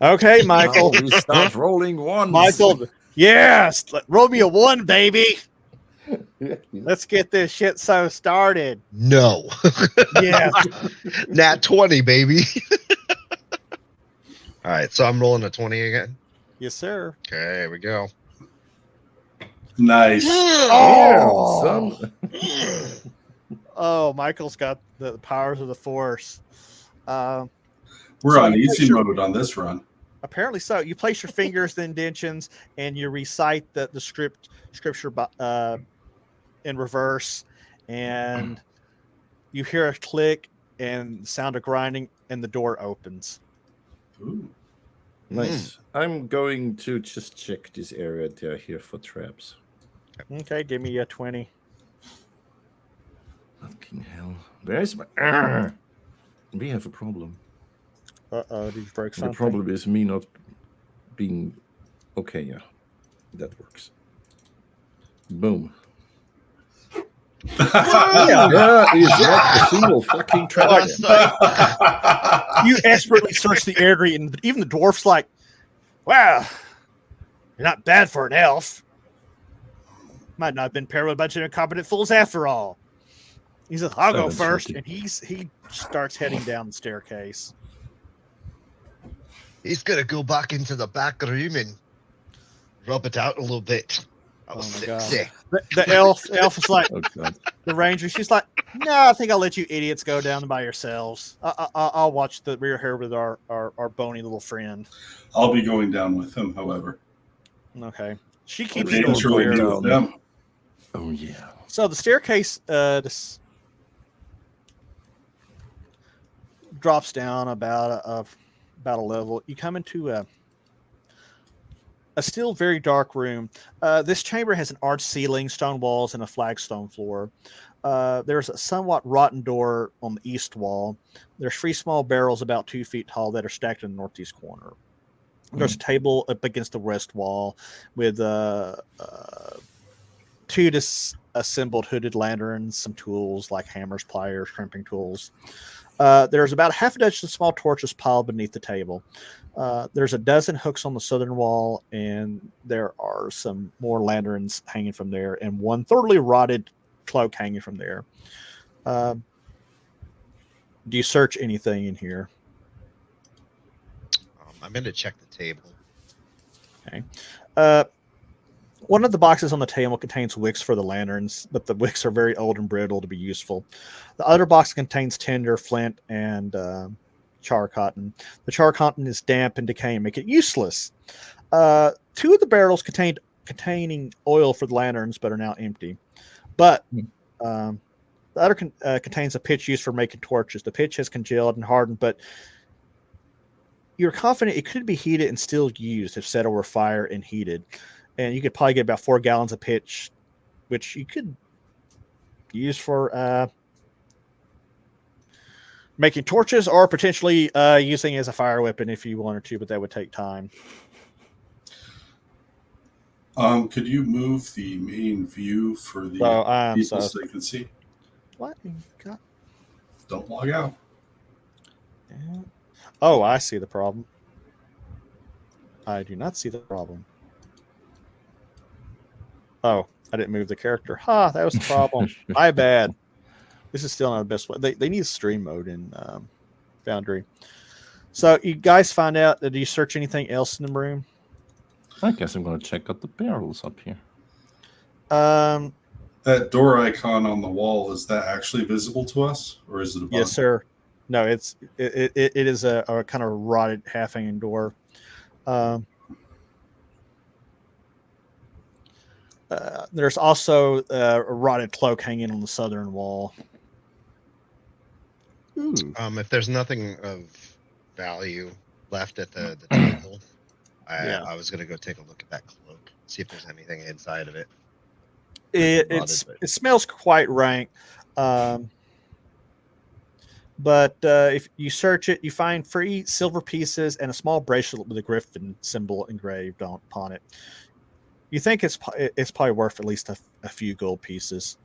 Okay, Michael. Now we start rolling ones. Michael, yes, roll me a 1, baby. Let's get this shit so started. No. Yeah. Nat 20, baby. All right, so I'm rolling a 20 again. Yes, sir. Okay, here we go. Nice. Oh, son. oh, Michael's got the powers of the Force. We're So on you easy place your- mode on this run. Apparently so. You place your fingers in the indentions and you recite the scripture in reverse, and you hear a click and the sound of grinding, and the door opens. Ooh. Nice. I'm going to just check this area there here for traps. Okay, give me a 20. Fucking hell. Where's my... We have a problem. Uh-oh, did you break something? The problem is me not being... Okay, yeah. That works. Boom. Yeah, it's not a single fucking trap. Oh, so- You expertly search the area, and even the dwarf's like, wow, you're not bad for an elf. Might not have been paired with a bunch of incompetent fools after all. He says, I'll go first, and he starts heading down the staircase. He's gonna go back into the back room and rub it out a little bit. That was Oh my God. sexy. The elf is like, Oh, God. the ranger, she's like, no, I think I'll let you idiots go down by yourselves. I'll watch the rear here with our bony little friend. I'll be going down with him, however. Okay. She keeps They it in enjoy me clear. with them. Oh, yeah. So the staircase drops down about a level. You come into a still very dark room. This chamber has an arched ceiling, stone walls, and a flagstone floor. There's a somewhat rotten door on the east wall. There's 3 small barrels about 2 feet tall that are stacked in the northeast corner. There's a table up against the west wall with 2 disassembled hooded lanterns, some tools like hammers, pliers, crimping tools. There's about half a dozen small torches piled beneath the table. There's a dozen hooks on the southern wall, and there are some more lanterns hanging from there, and 1 thoroughly rotted cloak hanging from there. Do you search anything in here? I'm gonna check the table. Okay. One of the boxes on the table contains wicks for the lanterns, but the wicks are very old and brittle to be useful. The other box contains tinder, flint, and char cotton. The char cotton is damp and decaying, make it useless. 2 of the barrels containing oil for the lanterns, but are now empty. But the other contains a pitch used for making torches. The pitch has congealed and hardened, but you're confident it could be heated and still used if set over fire and heated. And you could probably get about 4 gallons of pitch, which you could use for making torches, or potentially using as a fire weapon if you wanted to, but that would take time. Could you move the main view for the people so they can see? What? God. Don't log out. Yeah. Oh, I see the problem. I do not see the problem. Oh, I didn't move the character. Ha, that was the problem. My bad. This is still not the best way. They need stream mode in Foundry. So you guys find out that you search anything else in the room? I guess I'm going to check out the barrels up here. That door icon on the wall, is that actually visible to us, or is it a bug? Yes, sir. No, it is a kind of rotted half-hanging door. There's also a rotted cloak hanging on the southern wall. Ooh. If there's nothing of value left at the table, I was gonna go take a look at that cloak, see if there's anything inside of it. It smells quite rank, but if you search it, you find 3 silver pieces and a small bracelet with a griffin symbol engraved upon it. You think it's probably worth at least a few gold pieces.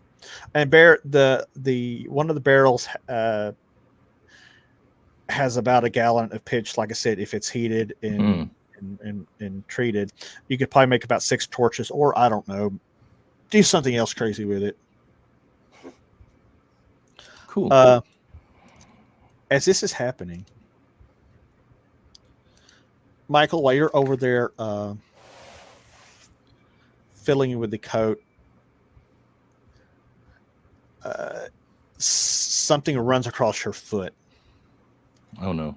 And the one of the barrels has about a gallon of pitch. Like I said, if it's heated and treated, you could probably make about 6 torches, or I don't know, do something else crazy with it. Cool. As this is happening, Michael, while you're over there filling with the coat, something runs across your foot. Oh no.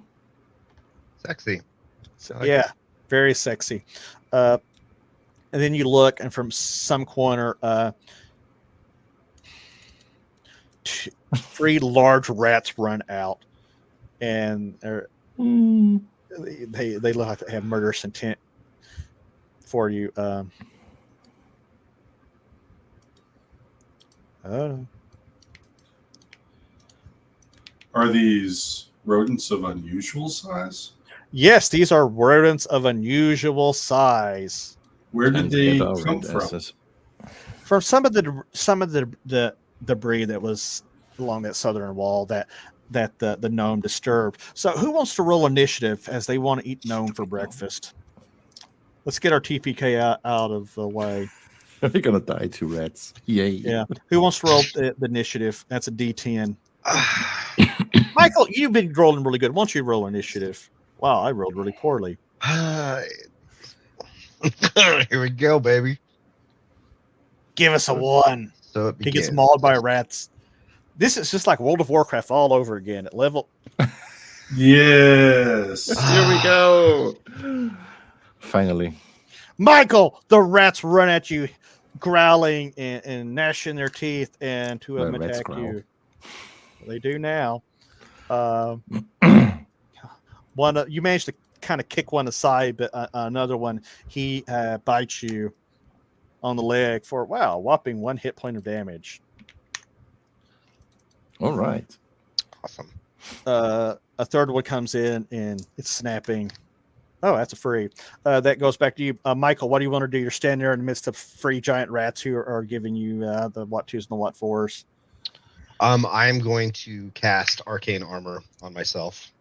Sexy. So, like yeah, very sexy. And then you look, and from some corner, 3 large rats run out, and they look like they have murderous intent for you. Are these rodents of unusual size? Yes, these are rodents of unusual size. Where did they Get our come red from? asses. From some of the debris that was along that southern wall that the gnome disturbed. So who wants to roll initiative, as they want to eat gnome for breakfast? Let's get our TPK out of the way. We're gonna die to rats. Yay. Yeah. Who wants to roll the initiative? That's a D10. Michael, you've been rolling really good. Why don't you roll initiative? Wow, I rolled really poorly. Here we go, baby. Give us a 1. So it He gets begins. mauled by rats. This is just like World of Warcraft all over again at level. Yes. Here we go. Finally. Michael, the rats run at you, growling and gnashing their teeth, and 2 of them The rats attack growl. you. They do now. You managed to kind of kick one aside, but another one, he bites you on the leg for whopping 1 hit point of damage. All right. Awesome. A third one comes in and it's snapping. Oh, that's a free. That goes back to you, Michael. What do you want to do? You're standing there in the midst of 3 giant rats who are giving you the what 2s and the what 4s. I'm going to cast arcane armor on myself.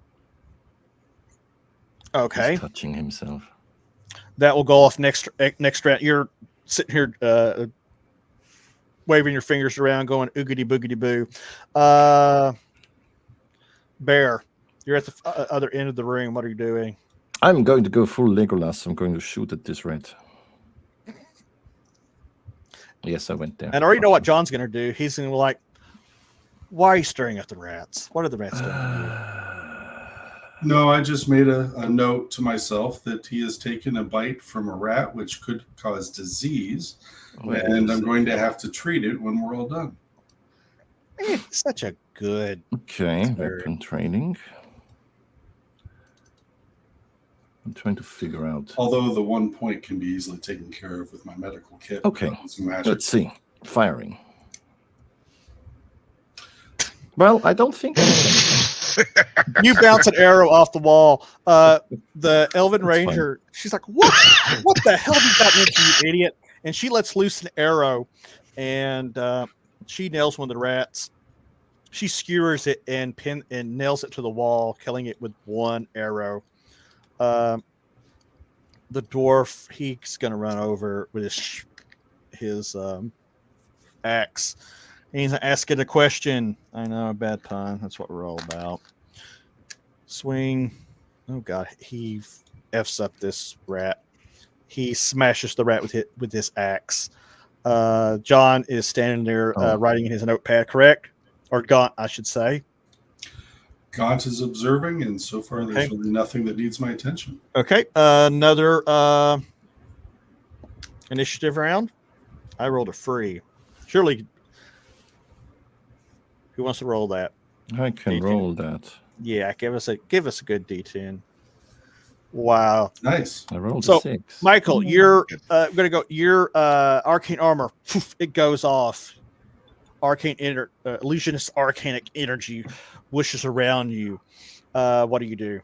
Okay. He's touching himself. That will go off next round. You're sitting here waving your fingers around, going oogity boogity boo. Bear, you're at the other end of the room. What are you doing? I'm going to go full Legolas. I'm going to shoot at this rat. Yes, I went there. And I already know what John's going to do. He's going to be like, why are you staring at the rats? What are the rats doing to you? No, I just made a note to myself that he has taken a bite from a rat, which could cause disease, and I'm going to have to treat it when we're all done. It's such a good. Okay, weapon training. I'm trying to figure out. Although the 1 point can be easily taken care of with my medical kit. Okay, let's see. Firing. Well, I don't think. You bounce an arrow off the wall. The Elven Ranger, she's like, "What? What the hell have you gotten into, you idiot?" And she lets loose an arrow, and she nails one of the rats. She skewers it and nails it to the wall, killing it with 1 arrow. The dwarf, he's gonna run over with his axe. And he's asking a question. I know, a bad pun. That's what we're all about. Swing. Oh god, he f's up this rat. He smashes the rat with his axe. John is standing there writing in his notepad, correct? Or Gaunt, I should say. Gaunt is observing, and so far there's really nothing that needs my attention. Okay, another initiative round. I rolled a free. Surely, who wants to roll that? I can D10. roll that. Yeah, give us a good D10. Wow, Nice. I rolled So, a 6. Michael, you're gonna go. Your arcane armor, poof, it goes off. Illusionist arcanic energy wishes around you. What do you do?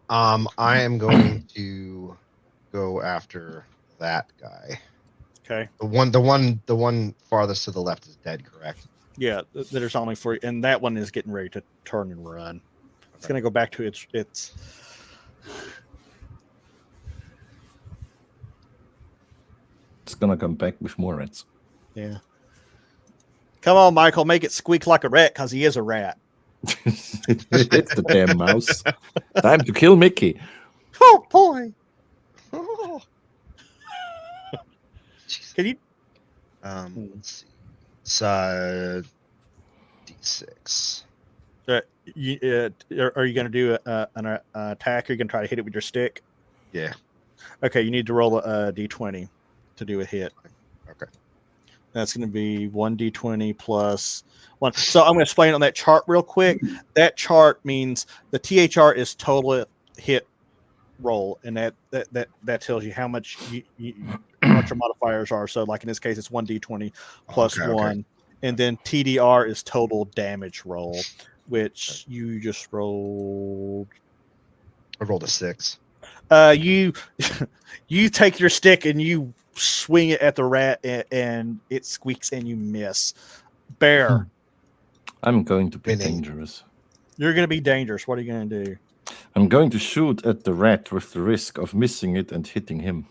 I am going to go after that guy. Okay. The one farthest to the left is dead, correct? Yeah, there's only 4, and that one is getting ready to turn and run. It's going to go back to its. It's gonna come back with more rats. Yeah. Come on, Michael, make it squeak like a rat, because he is a rat. It's the damn mouse. Time to kill Mickey. Oh boy! Can you? Let's see. It's D6. Are you going to do an attack? Or are you going to try to hit it with your stick? Yeah. Okay, you need to roll a d20 to do a hit. Okay. That's going to be 1d20 plus 1. So I'm going to explain on that chart real quick. That chart means the THR is total hit roll, and that tells you how much how much your modifiers are. So, like in this case, it's 1d20 plus 1, okay. And then TDR is total damage roll, which you just rolled. I rolled a 6. You you take your stick and you swing it at the rat, and it squeaks and you miss. Bear, I'm going to be Winning. dangerous. you're going to be dangerous. What are you going to do? I'm going to shoot at the rat with the risk of missing it and hitting him.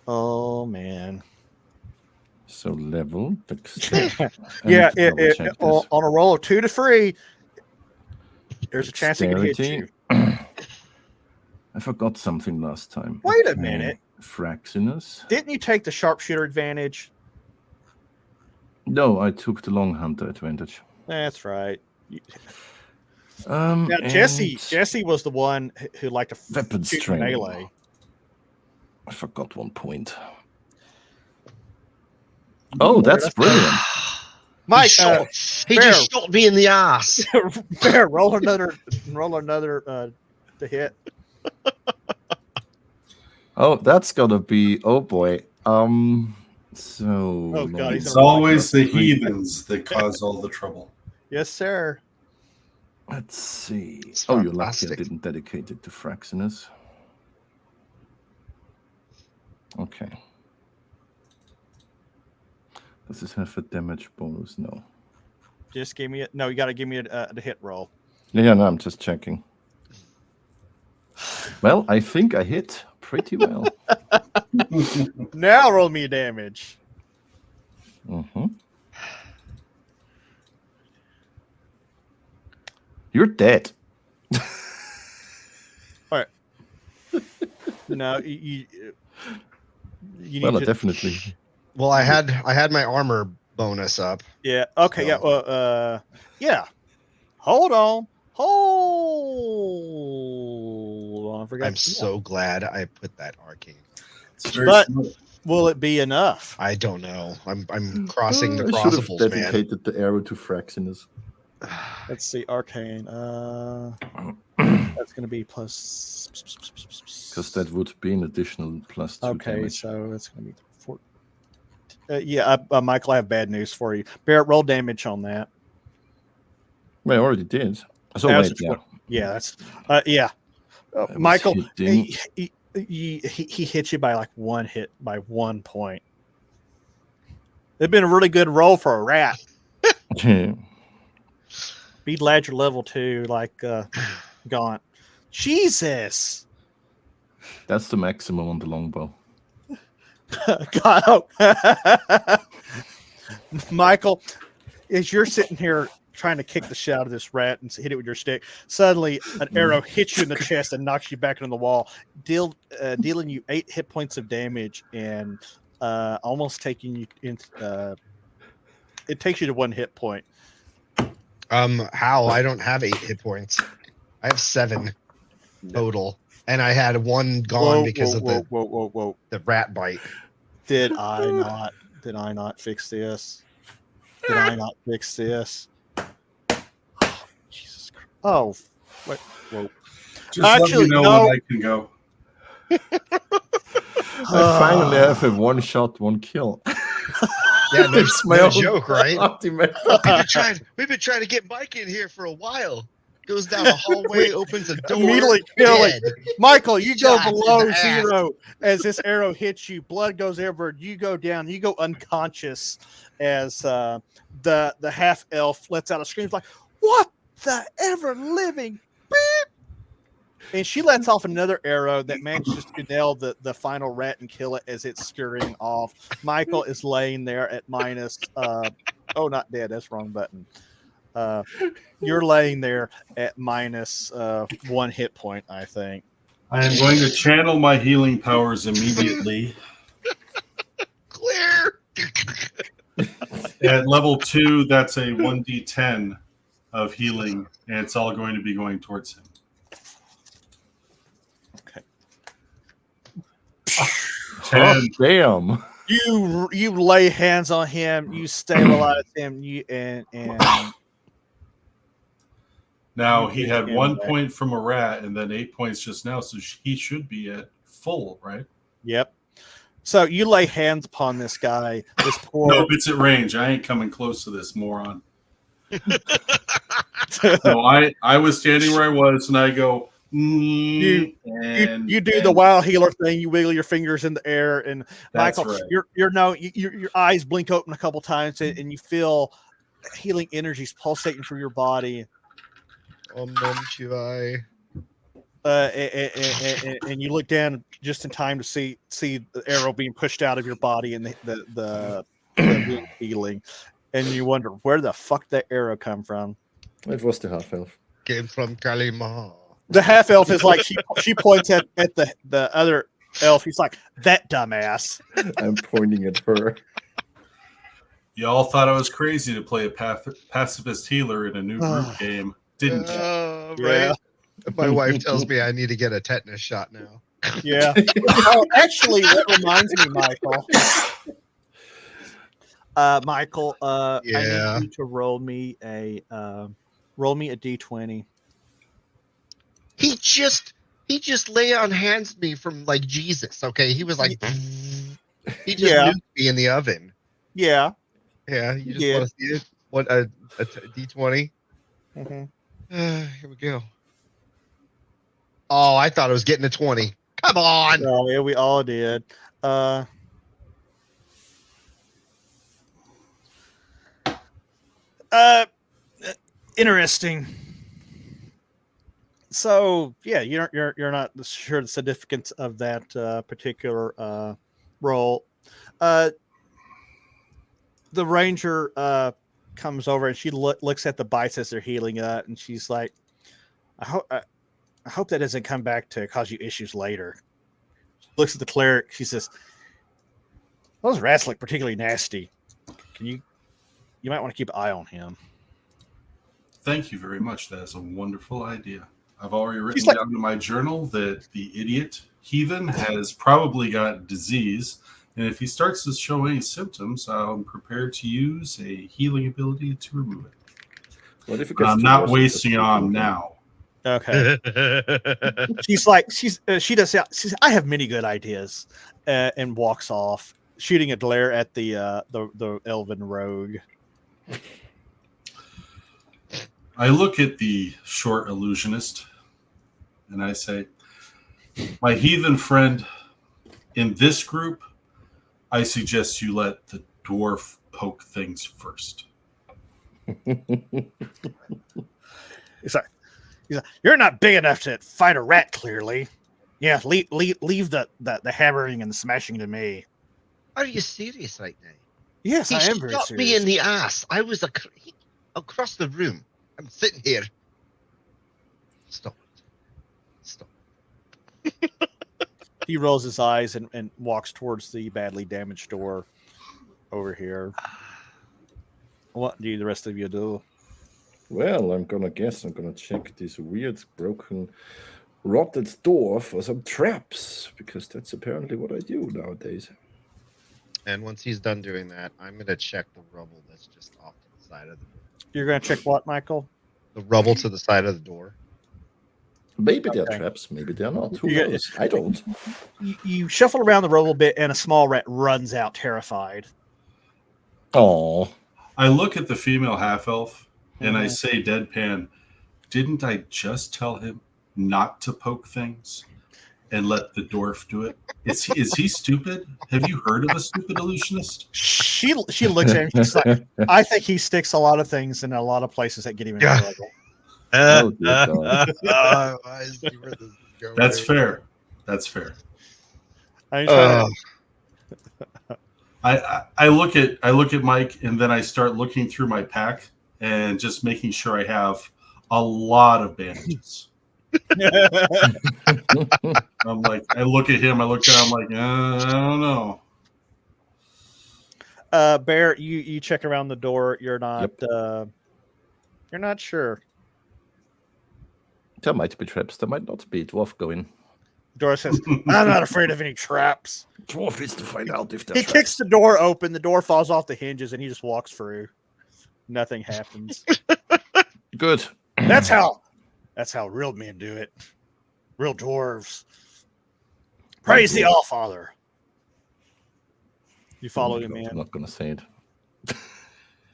Oh man. So level. Yeah, on a roll of 2 to 3, there's a chance it could hit you. I forgot something last time. Wait a minute. Fraxinus. Didn't you take the sharpshooter advantage? No, I took the long hunter advantage. That's right. Now Now Jesse was the one who liked to weapon shoot training. melee. I forgot 1 point. Oh, that's brilliant. Mike, He just shot me in the ass. Bear, roll another to hit. Oh, that's gonna be. Oh boy. So. Oh, God, he's It's gonna always the heathens that cause all the trouble. Yes, sir. Let's see. It's Oh, you're lucky I fantastic. didn't dedicate it to Fraxinus. Okay. Does this have a damage bonus? No. Just give me it. No, you got to give me the hit roll. Yeah, no, I'm just checking. Well, I think I hit pretty well. Now roll me damage. Mm-hmm. You're dead. All right. No, you need Well, to definitely. Well, I had my armor bonus up. Yeah. Okay. Yeah. Yeah. Hold on. I forgot. I'm so glad I put that arcane. It's very But- smart. Will it be enough? I don't know. I'm crossing the I should have crossables, man. dedicated the arrow to Fraxinus. Let's see. Arcane. That's going to be plus. Because that would be an additional +2 Okay, damage. so it's going to be 4. Michael, I have bad news for you. Barrett, roll damage on that. Well, I already did. So That was wait, a yeah. Yeah, that's yeah. was Michael, hitting. he hit you by like 1 hit by 1 point. It'd been a really good roll for a rat. Be glad you're level 2, like Gaunt. Jesus. That's the maximum on the longbow. God. Michael, as you're sitting here trying to kick the shit out of this rat and hit it with your stick, suddenly an arrow hits you in the chest and knocks you back into the wall, dealing you 8 hit points of damage, and almost taking you into. It takes you to 1 hit point. How? I don't have 8 hit points. I have 7 total, and I had 1 gone because of whoa. the rat bite. Did I not? Did I not fix this? Did I not fix this? Oh, Jesus Christ! Oh, wait, whoa. Just Actually, let me know no. when I can go. I finally have a 1-shot, 1 kill. Yeah, no, It's my no own joke, right? ultimate. We've been trying to get Mike in here for a while. Goes down a hallway, opens a door. Immediately killing. Dead. Michael, you go Shots in below the ass. 0 as this arrow hits you. Blood goes everywhere. You go down. You go unconscious as the half elf lets out a scream like, "What the ever living beep!" And she lets off another arrow that manages to nail the final rat and kill it as it's scurrying off. Michael is laying there at minus. Not dead. That's wrong button. You're laying there at minus 1 hit point, I think. I am going to channel my healing powers immediately. Clear. At level 2, that's a 1d10 of healing, and it's all going to be going towards him. Okay. 10. Oh, damn. You lay hands on him. You stabilize him. And Now, he Take had him 1 back. point from a rat and then 8 points just now, so he should be at full, right? Yep. So you lay hands upon this guy. This poor. Nope, it's at range. I ain't coming close to this moron. No, I was standing where I was, and I go. You do the wild healer thing. You wiggle your fingers in the air, and That's Michael, right. your eyes blink open a couple times, and you feel healing energies pulsating through your body. Om Nam Shivai. And you look down just in time to see the arrow being pushed out of your body and the healing, and you wonder where the fuck that arrow come from. It was the half elf. Came from Kalima. The half elf is like she points at the other elf. He's like, that dumbass. I'm pointing at her. Y'all thought I was crazy to play a pacifist healer in a new group game, didn't you? Right. Yeah. My wife tells me I need to get a tetanus shot now. Yeah. Oh, actually, that reminds me, Michael. Michael, I need you to roll me a d20. He just lay on hands me from like Jesus. Okay, he was like, he just nuked me in the oven. Yeah. Yeah. You just want to see it? What a d20? Mm-hmm. Here we go. Oh, I thought it was getting a 20. Come on. Oh, yeah, we all did. Interesting. So yeah, you're not sure the significance of that particular role. The ranger comes over and she looks at the bites as they're healing up, and she's like, I hope that doesn't come back to cause you issues later. She looks at the cleric. She says, those rats look particularly nasty. You might want to keep an eye on him. Thank you very much. That is a wonderful idea. I've already written down in my journal that the idiot heathen has probably got disease, and if he starts to show any symptoms, I'm prepared to use a healing ability to remove it. What if it I'm not wasting it on now. Okay. She's like, she does. She's, I have many good ideas, and walks off, shooting a glare at the elven rogue. I look at the short illusionist, and I say, my heathen friend, in this group, I suggest you let the dwarf poke things first. He's like, you're not big enough to fight a rat, clearly. Yeah, leave the hammering and the smashing to me. Are you serious right now? Yes, He I am very shot serious. me in the ass. I was across the room. I'm sitting here. Stop. He rolls his eyes and walks towards the badly damaged door over here. What do the rest of you do? Well, I'm gonna check this weird, broken, rotted door for some traps, because that's apparently what I do nowadays. And once he's done doing that, I'm going to check the rubble that's just off to the side of the door. You're going to check what, Michael? The rubble to the side of the door. Maybe they're traps, maybe they're not. Who You- knows? I don't. You shuffle around the rubble bit, and a small rat runs out, terrified. Oh, I look at the female half elf and I say, deadpan, didn't I just tell him not to poke things and let the dwarf do it? Is he stupid? Have you heard of a stupid illusionist? She looks at him. She's like, I think he sticks a lot of things in a lot of places that get him in Yeah. trouble. Oh, dear God. I see where this is going. That's fair. That's fair. I'm trying I look at Mike and then I start looking through my pack and just making sure I have a lot of bandages. I'm like, I look at him, I look down, I'm like, I don't know. Bear, you check around the door. You're not. Yep. You're not sure. There might be traps. There might not be. Dwarf, go in. Door says, "I'm not afraid of any traps." Dwarf needs to find out if He kicks the door open. The door falls off the hinges, and he just walks through. Nothing happens. Good. That's how real men do it. Real dwarves. Praise the Allfather. You follow him I'm in. not going to say it.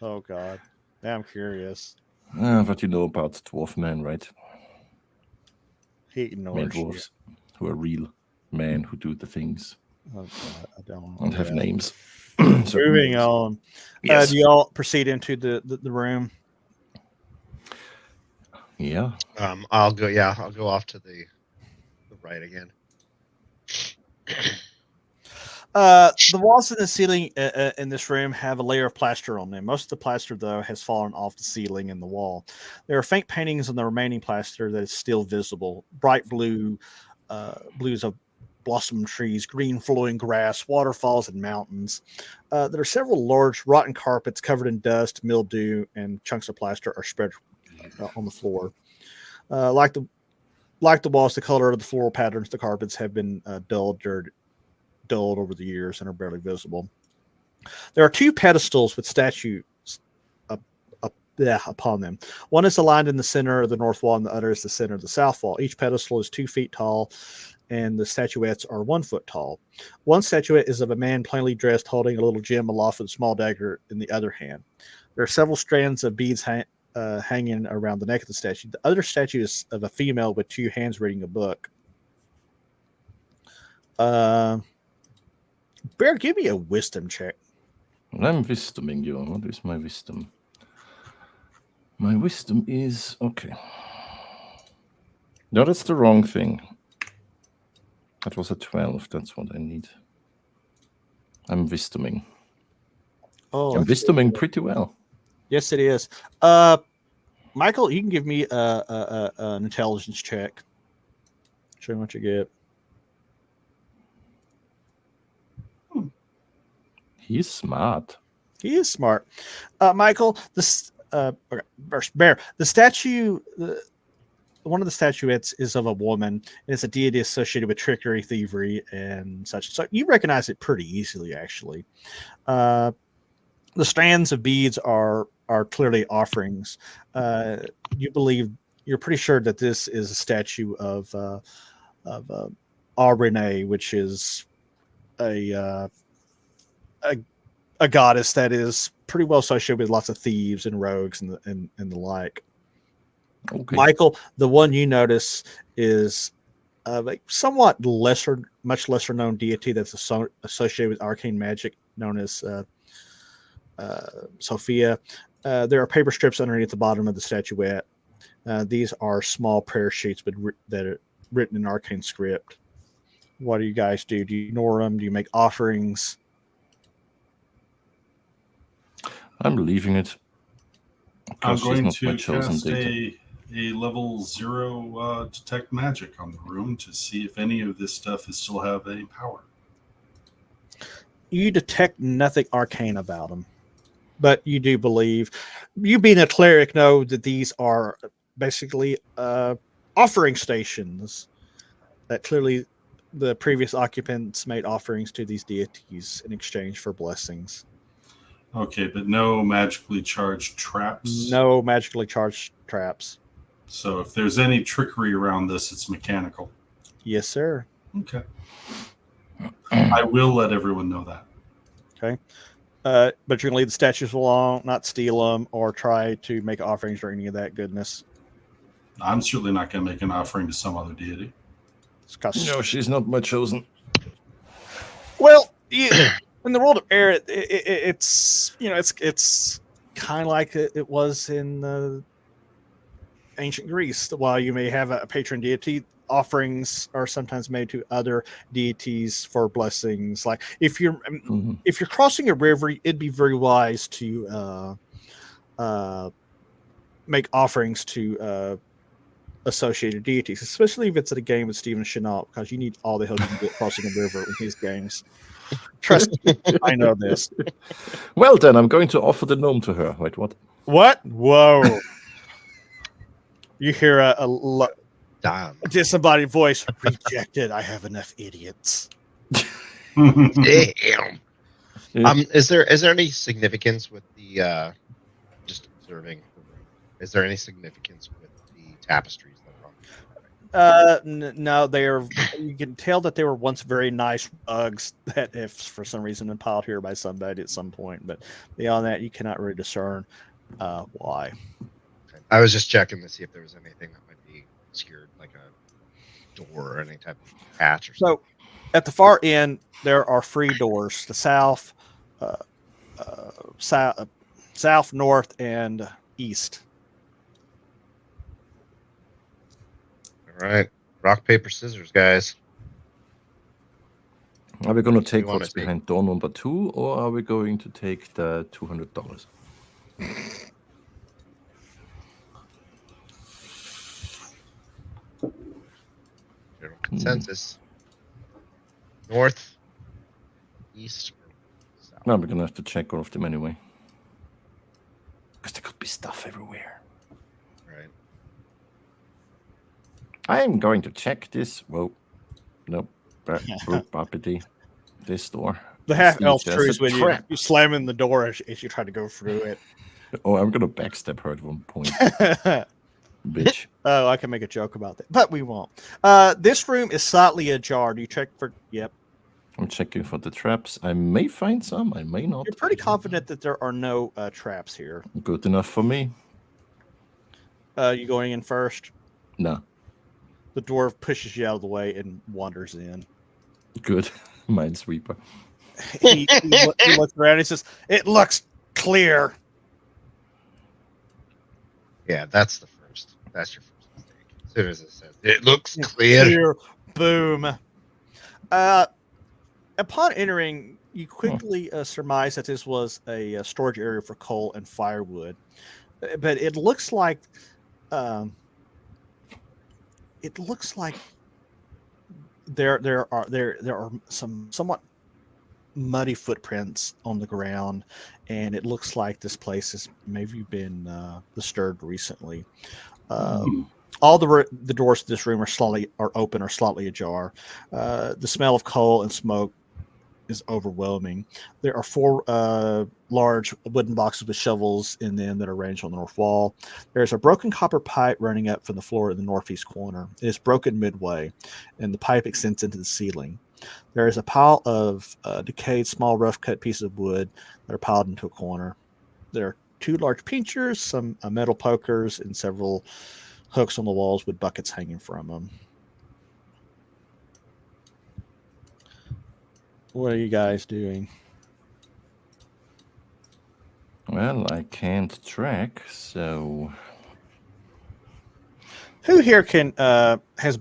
Oh God, now I'm curious. But you know about dwarf men, right? He ignores Men you. dwarves who are real men who do the things Oh God, I don't. and have names. Moving on. Yes. Do y'all proceed into the room? Yeah. I'll go. Yeah, I'll go off to the right again. The walls and the ceiling in this room have a layer of plaster on them. Most of the plaster, though, has fallen off the ceiling and the wall. There are faint paintings on the remaining plaster that is still visible. Bright blues of blossom trees, green flowing grass, waterfalls, and mountains. There are several large rotten carpets covered in dust, mildew, and chunks of plaster are spread on the floor. Like the walls, the color of the floral patterns, the carpets have been dulled over the years and are barely visible. There are two pedestals with statues upon them. One is aligned in the center of the north wall, and the other is the center of the south wall. Each pedestal is 2 feet tall, and the statuettes are 1 foot tall. One statuette is of a man plainly dressed, holding a little gem aloft with a small dagger in the other hand. There are several strands of beads hanging around the neck of the statue. The other statue is of a female with 2 hands reading a book. Bear, give me a wisdom check. I'm wisdoming you. What is my wisdom? My wisdom is okay. No, that's the wrong thing. That was a 12. That's what I need. I'm wisdoming. Oh, I'm wisdoming pretty well. yes, it is. Michael, you can give me an intelligence check. Show me what you get. He's smart. He is smart. Michael, this Bear, the statue, one of the statuettes is of a woman. It's a deity associated with trickery, thievery, and such. So you recognize it pretty easily, actually. The strands of beads are clearly offerings. You're pretty sure that this is a statue of Aubrene, which is a goddess that is pretty well associated with lots of thieves and rogues and the like. Okay. Michael, the one you notice is a somewhat much lesser known deity that's associated with arcane magic, known as Sophia. There are paper strips underneath the bottom of the statuette. These are small prayer sheets that are written in arcane script. What do you guys do? Do you ignore them? Do you make offerings? I'm leaving it. I'm Because she's going not my to chosen cast data. a level 0 detect magic on the room to see if any of this stuff is still have any power. You detect nothing arcane about them, but you do believe, you being a cleric, know that these are basically offering stations that clearly the previous occupants made offerings to these deities in exchange for blessings. Okay, but no magically charged traps. No magically charged traps. So if there's any trickery around this, it's mechanical. Yes, sir. Okay. I will let everyone know that. Okay. But you're going to leave the statues alone, not steal them, or try to make offerings or any of that goodness. I'm certainly not going to make an offering to some other deity. No, she's not my chosen. Well, in the world of air, it's it's kind of like it was in ancient Greece. While you may have a patron deity, offerings are sometimes made to other deities for blessings. Like if you're crossing a river, it'd be very wise to make offerings to associated deities, especially if it's at a game with Steven Chenault, because you need all the help you can get crossing a river in his games. Trust me, I know this. Well, then I'm going to offer the gnome to her. Wait, what? What? Whoa! You hear a disembodied voice. Rejected. I have enough idiots. Damn. Is there any significance with the just observing the room? Is there any significance with the tapestries that are on No, they are. You can tell that they were once very nice rugs that, if for some reason, been piled here by somebody at some point. But beyond that, you cannot really discern why. I was just checking to see if there was anything that might be obscured, like a door or any type of hatch or something. So, at the far end, there are 3 doors: the south, south, north, and east. All right, rock, paper, scissors, guys. Are we going to What do you take wanna what's take? behind door number 2, or are we going to take the $200? General consensus. North, east, or south? No, we're going to have to check all of them anyway. Because there could be stuff everywhere. Right. I'm going to check this. Whoa. Nope. Boppity. This door. The I half see elf there's a trees with you. trap. You slamming the door as you try to go through it. Oh, I'm going to backstab her at one point. Bitch. Oh, I can make a joke about that, but we won't. This room is slightly ajar. Do you check for? Yep. I'm checking for the traps. I may find some. I may not. You're pretty confident that there are no traps here. Good enough for me. You going in first? No. The dwarf pushes you out of the way and wanders in. Good. Minesweeper. He looks around and he says, "It looks clear." Yeah, that's the first. That's your first mistake. As soon as it says it looks clear. Boom. Upon entering, you quickly surmise that this was a storage area for coal and firewood, but it looks like there are some somewhat muddy footprints on the ground, and it looks like this place has maybe been disturbed recently. All the doors to this room are open or slightly ajar. The smell of coal and smoke is overwhelming. There are 4 large wooden boxes with shovels in them that are arranged on the north wall. There's a broken copper pipe running up from the floor in the northeast corner. It is broken midway, and the pipe extends into the ceiling. There is a pile of decayed, small, rough-cut pieces of wood that are piled into a corner. There are 2 large pinchers, some metal pokers, and several hooks on the walls with buckets hanging from them. What are you guys doing? Well, I can't track, so... Who here can has?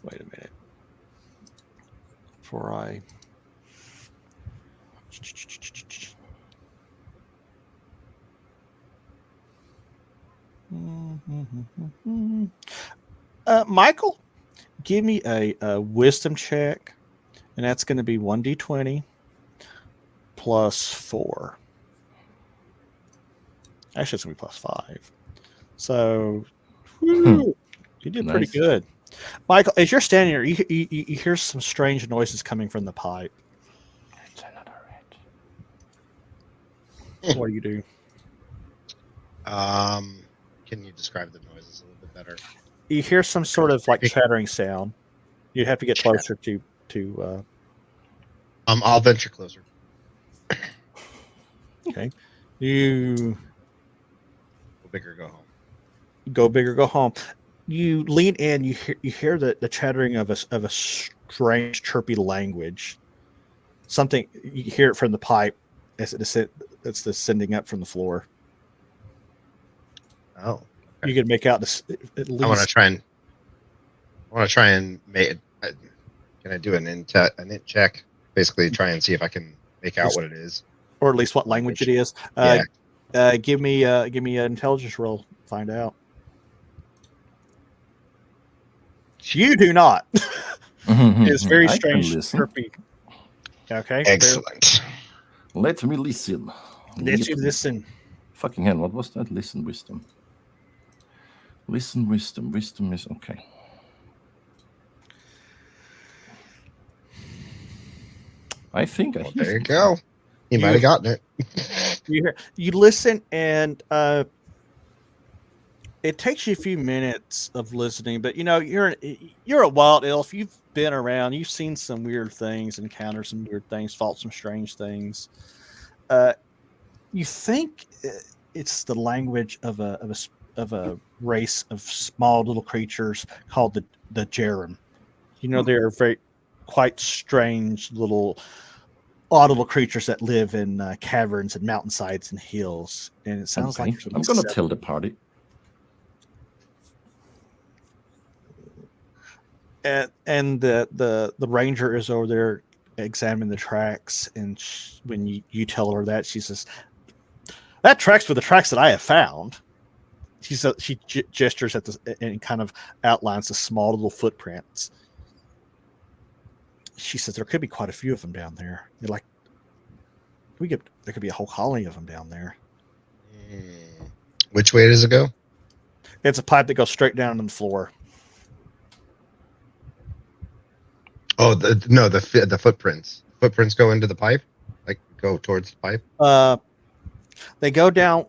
Wait a minute. Before I. Michael, give me a wisdom check, and that's going to be 1d20 plus 4. Actually, it's going to be plus 5. So, whew, you did pretty Nice. good. Michael, as you're standing there, you hear some strange noises coming from the pipe. It's another rat. What do you do? Can you describe the noises a little bit better? You hear some sort of like chattering sound. You have to get closer to. I'll venture closer. Okay, you Go big or go home. go big or go home. You lean in. You hear the chattering of a strange chirpy language. Something you hear it from the pipe as it's descending up from the floor. Oh, okay. You can make out this at least. I want to try and make it. Can I do an int check? Basically, try and see if I can make out what it is, or at least what language it is. Yeah. Give me an intelligence roll. Find out. You do not. It's very strange. Chirpy. Okay. Excellent. Let me listen. Let you listen. Fucking hell, what was that? Listen, wisdom. Listen, wisdom. Wisdom is okay. I think I hear There you something. go. You might have gotten it. You listen, and it takes you a few minutes of listening, but you're a wild elf. You've been around. You've seen some weird things, encountered some weird things, fought some strange things. You think it's the language of a race of small little creatures called the Jerem. They're quite strange odd little creatures that live in caverns and mountainsides and hills. And it sounds like I'm gonna tell the party. And the ranger is over there examining the tracks, and when you tell her that, she says, "That tracks with the tracks that I have found." She gestures at and kind of outlines the small little footprints. She says there could be quite a few of them down there. You're like, there could be a whole colony of them down there. Which way does it go? It's a pipe that goes straight down on the floor. Oh, the footprints. Footprints go into the pipe, like go towards the pipe. They go down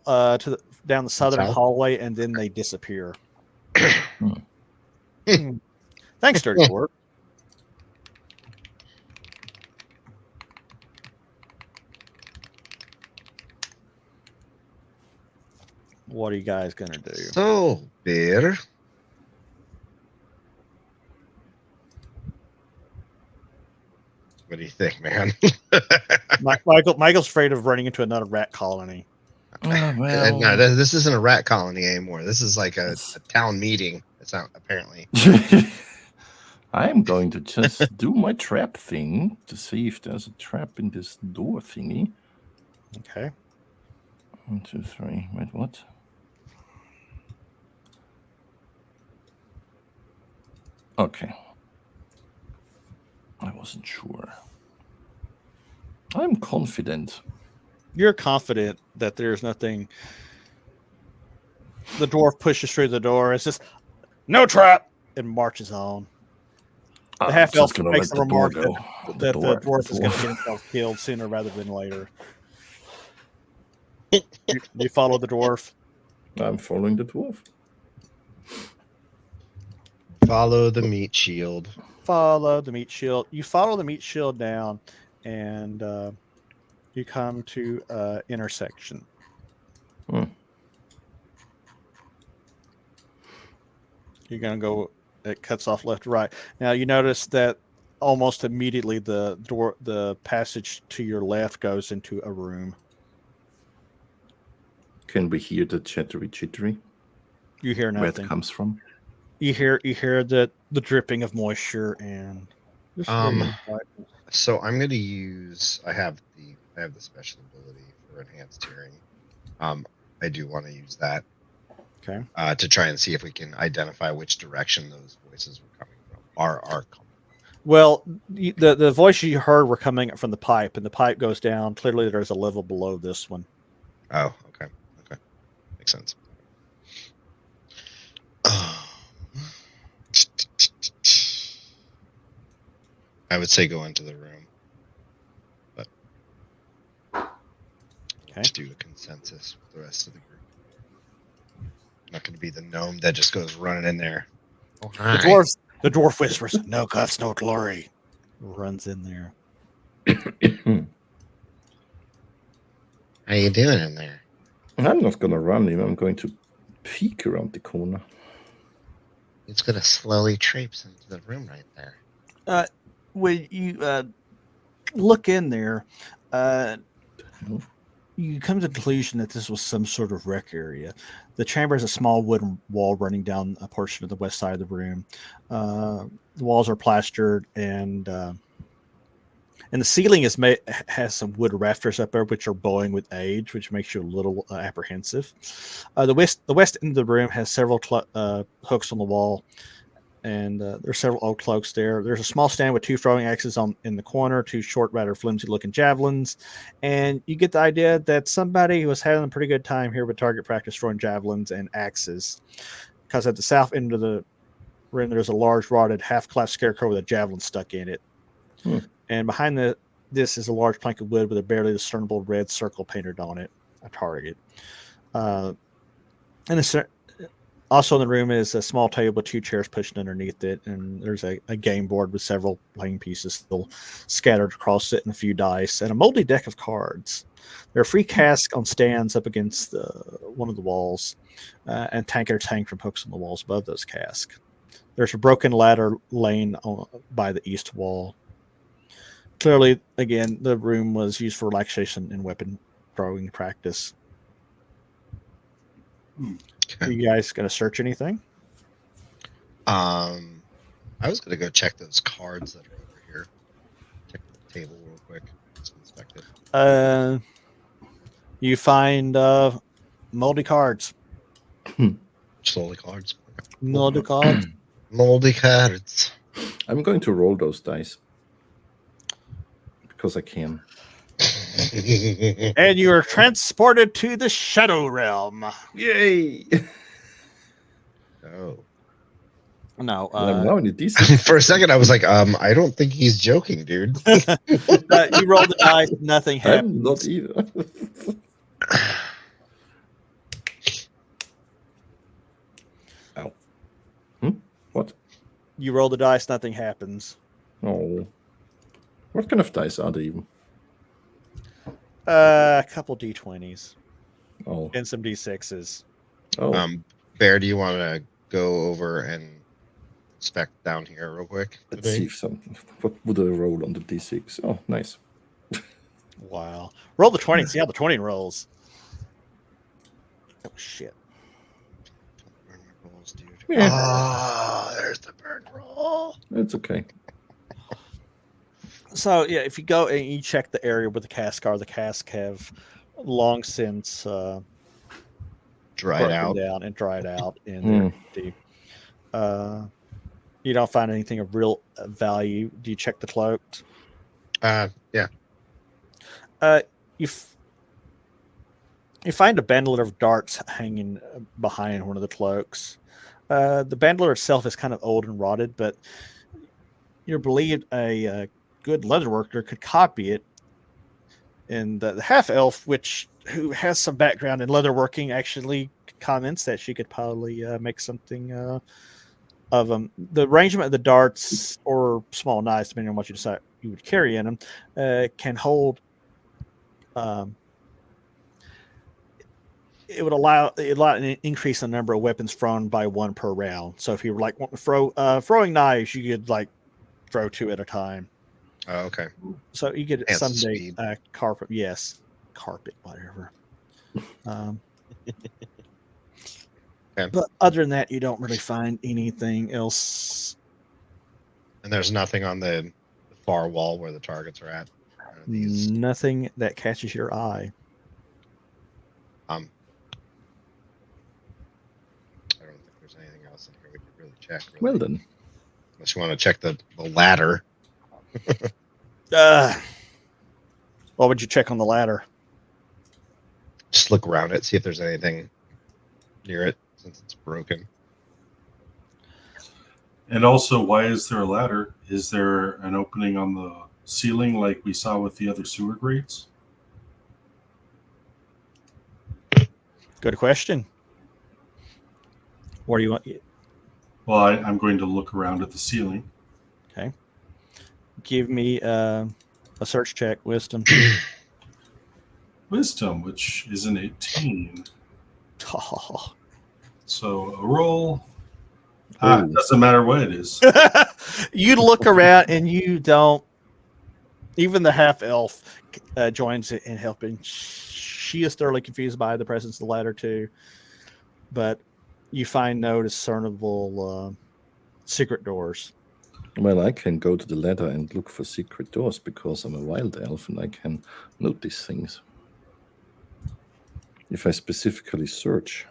down the southern South? hallway, and then they disappear. Thanks, Dirty Dwarf. What are you guys gonna do? So, beer. What do you think, man? Michael's afraid of running into another rat colony. Well, No, this isn't a rat colony anymore. This is like a town meeting. It's not apparently. I'm going to just do my trap thing to see if there's a trap in this door thingy. Okay. 1, 2, 3. Wait, what? Okay. I wasn't sure. I'm confident. You're confident that there's nothing. The dwarf pushes through the door. It's just no trap, and marches on. The half elf makes the remark that the dwarf is going to get himself killed sooner rather than later. You follow the dwarf. I'm following the dwarf. Follow the meat shield. Follow the meat shield. You follow the meat shield down, and you come to intersection. You're going to go. It cuts off left to right. Now you notice that almost immediately the passage to your left goes into a room. Can we hear the chittery? You hear nothing. Where it comes from? You hear the dripping of moisture and. So I'm going to use. I have the special ability for enhanced hearing. I do want to use that. Okay. To try and see if we can identify which direction those voices were coming from. Are coming. Well, the voice you heard were coming from the pipe, and the pipe goes down. Clearly, there's a level below this one. Oh, okay. Makes sense. I would say go into the room, but Okay. just do a consensus with the rest of the group. Not going to be the gnome that just goes running in there. Oh, hi. The dwarf whispers, "No guts, no glory." Runs in there. How you doing in there? I'm not gonna run him. I'm going to peek around the corner. It's going to slowly traipse into the room right there. When you look in there, you come to the conclusion that this was some sort of rec area. The chamber has a small wooden wall running down a portion of the west side of the room. The walls are plastered, and the ceiling has some wood rafters up there, which are bowing with age, which makes you a little apprehensive. The west end of the room has several hooks on the wall, and there's several old cloaks there. There's a small stand with 2 throwing axes in the corner, 2 short, rather flimsy-looking javelins, and you get the idea that somebody was having a pretty good time here with target practice throwing javelins and axes. Because at the south end of the room, there's a large rotted, half-collapsed scarecrow with a javelin stuck in it. And behind this is a large plank of wood with a barely discernible red circle painted on it, a target. Also in the room is a small table with 2 chairs pushed underneath it, and there's a game board with several playing pieces still scattered across it and a few dice, and a moldy deck of cards. There are 3 casks on stands up against one of the walls, and tankards hang from hooks on the walls above those casks. There's a broken ladder laying by the east wall. Clearly, again, the room was used for relaxation and weapon throwing practice. Are you guys going to search anything? I was going to go check those cards that are over here. Check the table real quick. Just inspect it. You find moldy cards. Slowly cards. Okay. Moldy cards. Moldy cards. I'm going to roll those dice because I can. And you are transported to the Shadow Realm. Yay! Oh. No. I'm now in the DC. For a second, I was like, I don't think he's joking, dude. You roll the dice, nothing happens. I'm not either. Ow. What? You roll the dice, nothing happens. Oh. What kind of dice are they even? A couple D20s. Oh. And some D6s. Oh. Bear, do you want to go over and inspect down here real quick? Let's see if something. What would I roll on the D6? Oh, nice. Wow. Roll the 20. See how the 20 rolls. Oh, shit. Yeah. Oh, there's the burn roll. It's okay. So, yeah, if you go and you check the area where the casks are, the casks have long since Dried out. down and dried out. And they're empty. You don't find anything of real value. Do you check the cloaks? Yeah. You find a bandolier of darts hanging behind one of the cloaks. The bandolier itself is kind of old and rotted, but you're believed a good leatherworker could copy it. And the half elf, who has some background in leatherworking, actually comments that she could probably make something of them. The arrangement of the darts or small knives, depending on what you decide you would carry in them, can hold. It would allow an increase in the number of weapons thrown by 1 per round. So if you were like wanting to throw throwing knives, you could like throw 2 at a time. Oh, okay. So you could Enhance someday speed. carpet, whatever. Okay. But other than that, you don't really find anything else. And there's nothing on the far wall where the targets are at. These. Nothing that catches your eye. there's anything else in here we could really check. Really. Well then. Unless you want to check the ladder. What would you check on the ladder? Just look around it, see if there's anything near it since it's broken. And also, why is there a ladder? Is there an opening on the ceiling like we saw with the other sewer grates? Good question. What do you want? Well, I'm going to look around at the ceiling. Okay. Give me a search check, wisdom. Wisdom, which is an 18. Oh. So a roll. It doesn't matter what it is. You look around and you don't. Even the half elf joins in helping. She is thoroughly confused by the presence of the ladder too, but you find no discernible secret doors. Well, I can go to the ladder and look for secret doors because I'm a wild elf and I can notice things. If I specifically search.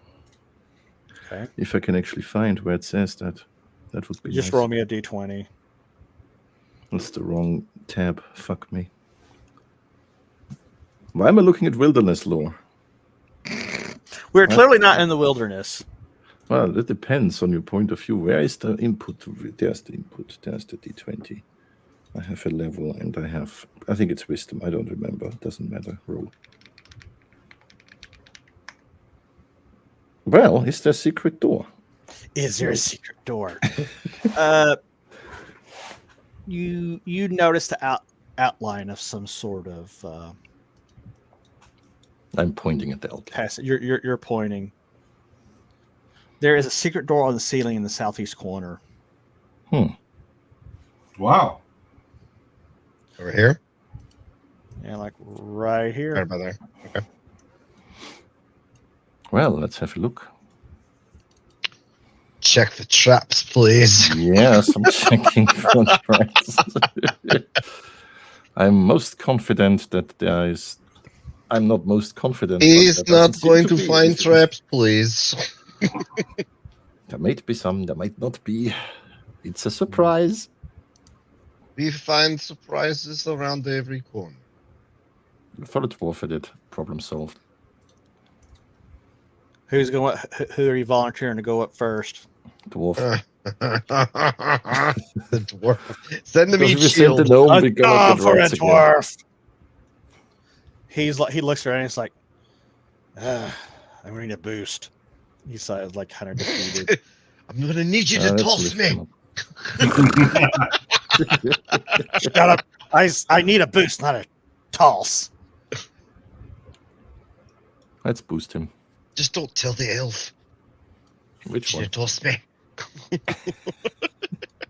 Okay. If I can actually find where it says that, that would be Just nice. roll me a d20. That's the wrong tab. Fuck me. Why am I looking at wilderness lore? We're clearly not in the wilderness. Well, it depends on your point of view. Where is the input? There's the input. There's the d20. I have a level and I think it's wisdom. I don't remember. It doesn't matter. Roll. Well, is there a secret door? Is there a secret door? You notice the outline of some sort of I'm pointing at the elk. passage. You're pointing. There is a secret door on the ceiling in the southeast corner. Wow. Over here? Yeah, like right here. Right about there. Okay. Well, let's have a look. Check the traps, please. Yes, I'm checking for traps. I'm most confident that there is. I'm not most confident. He's but there not doesn't seem going to be. find traps, please. There might be some, there might not be. It's a surprise. We find surprises around every corner. For the dwarf, I did. Problem solved. Who's going? Who are you volunteering to go up first? Dwarf. The dwarf. Send them Because each we sent the shield. gnome, we gotta get for a rats again. dwarf. He's like, he looks around and he's like, I'm gonna need a boost. He's like kind of defeated. I'm gonna need you to Let's toss lift me. him up. Shut up! I need a boost, not a toss. Let's boost him. Just don't tell the elf. Which You one? toss me.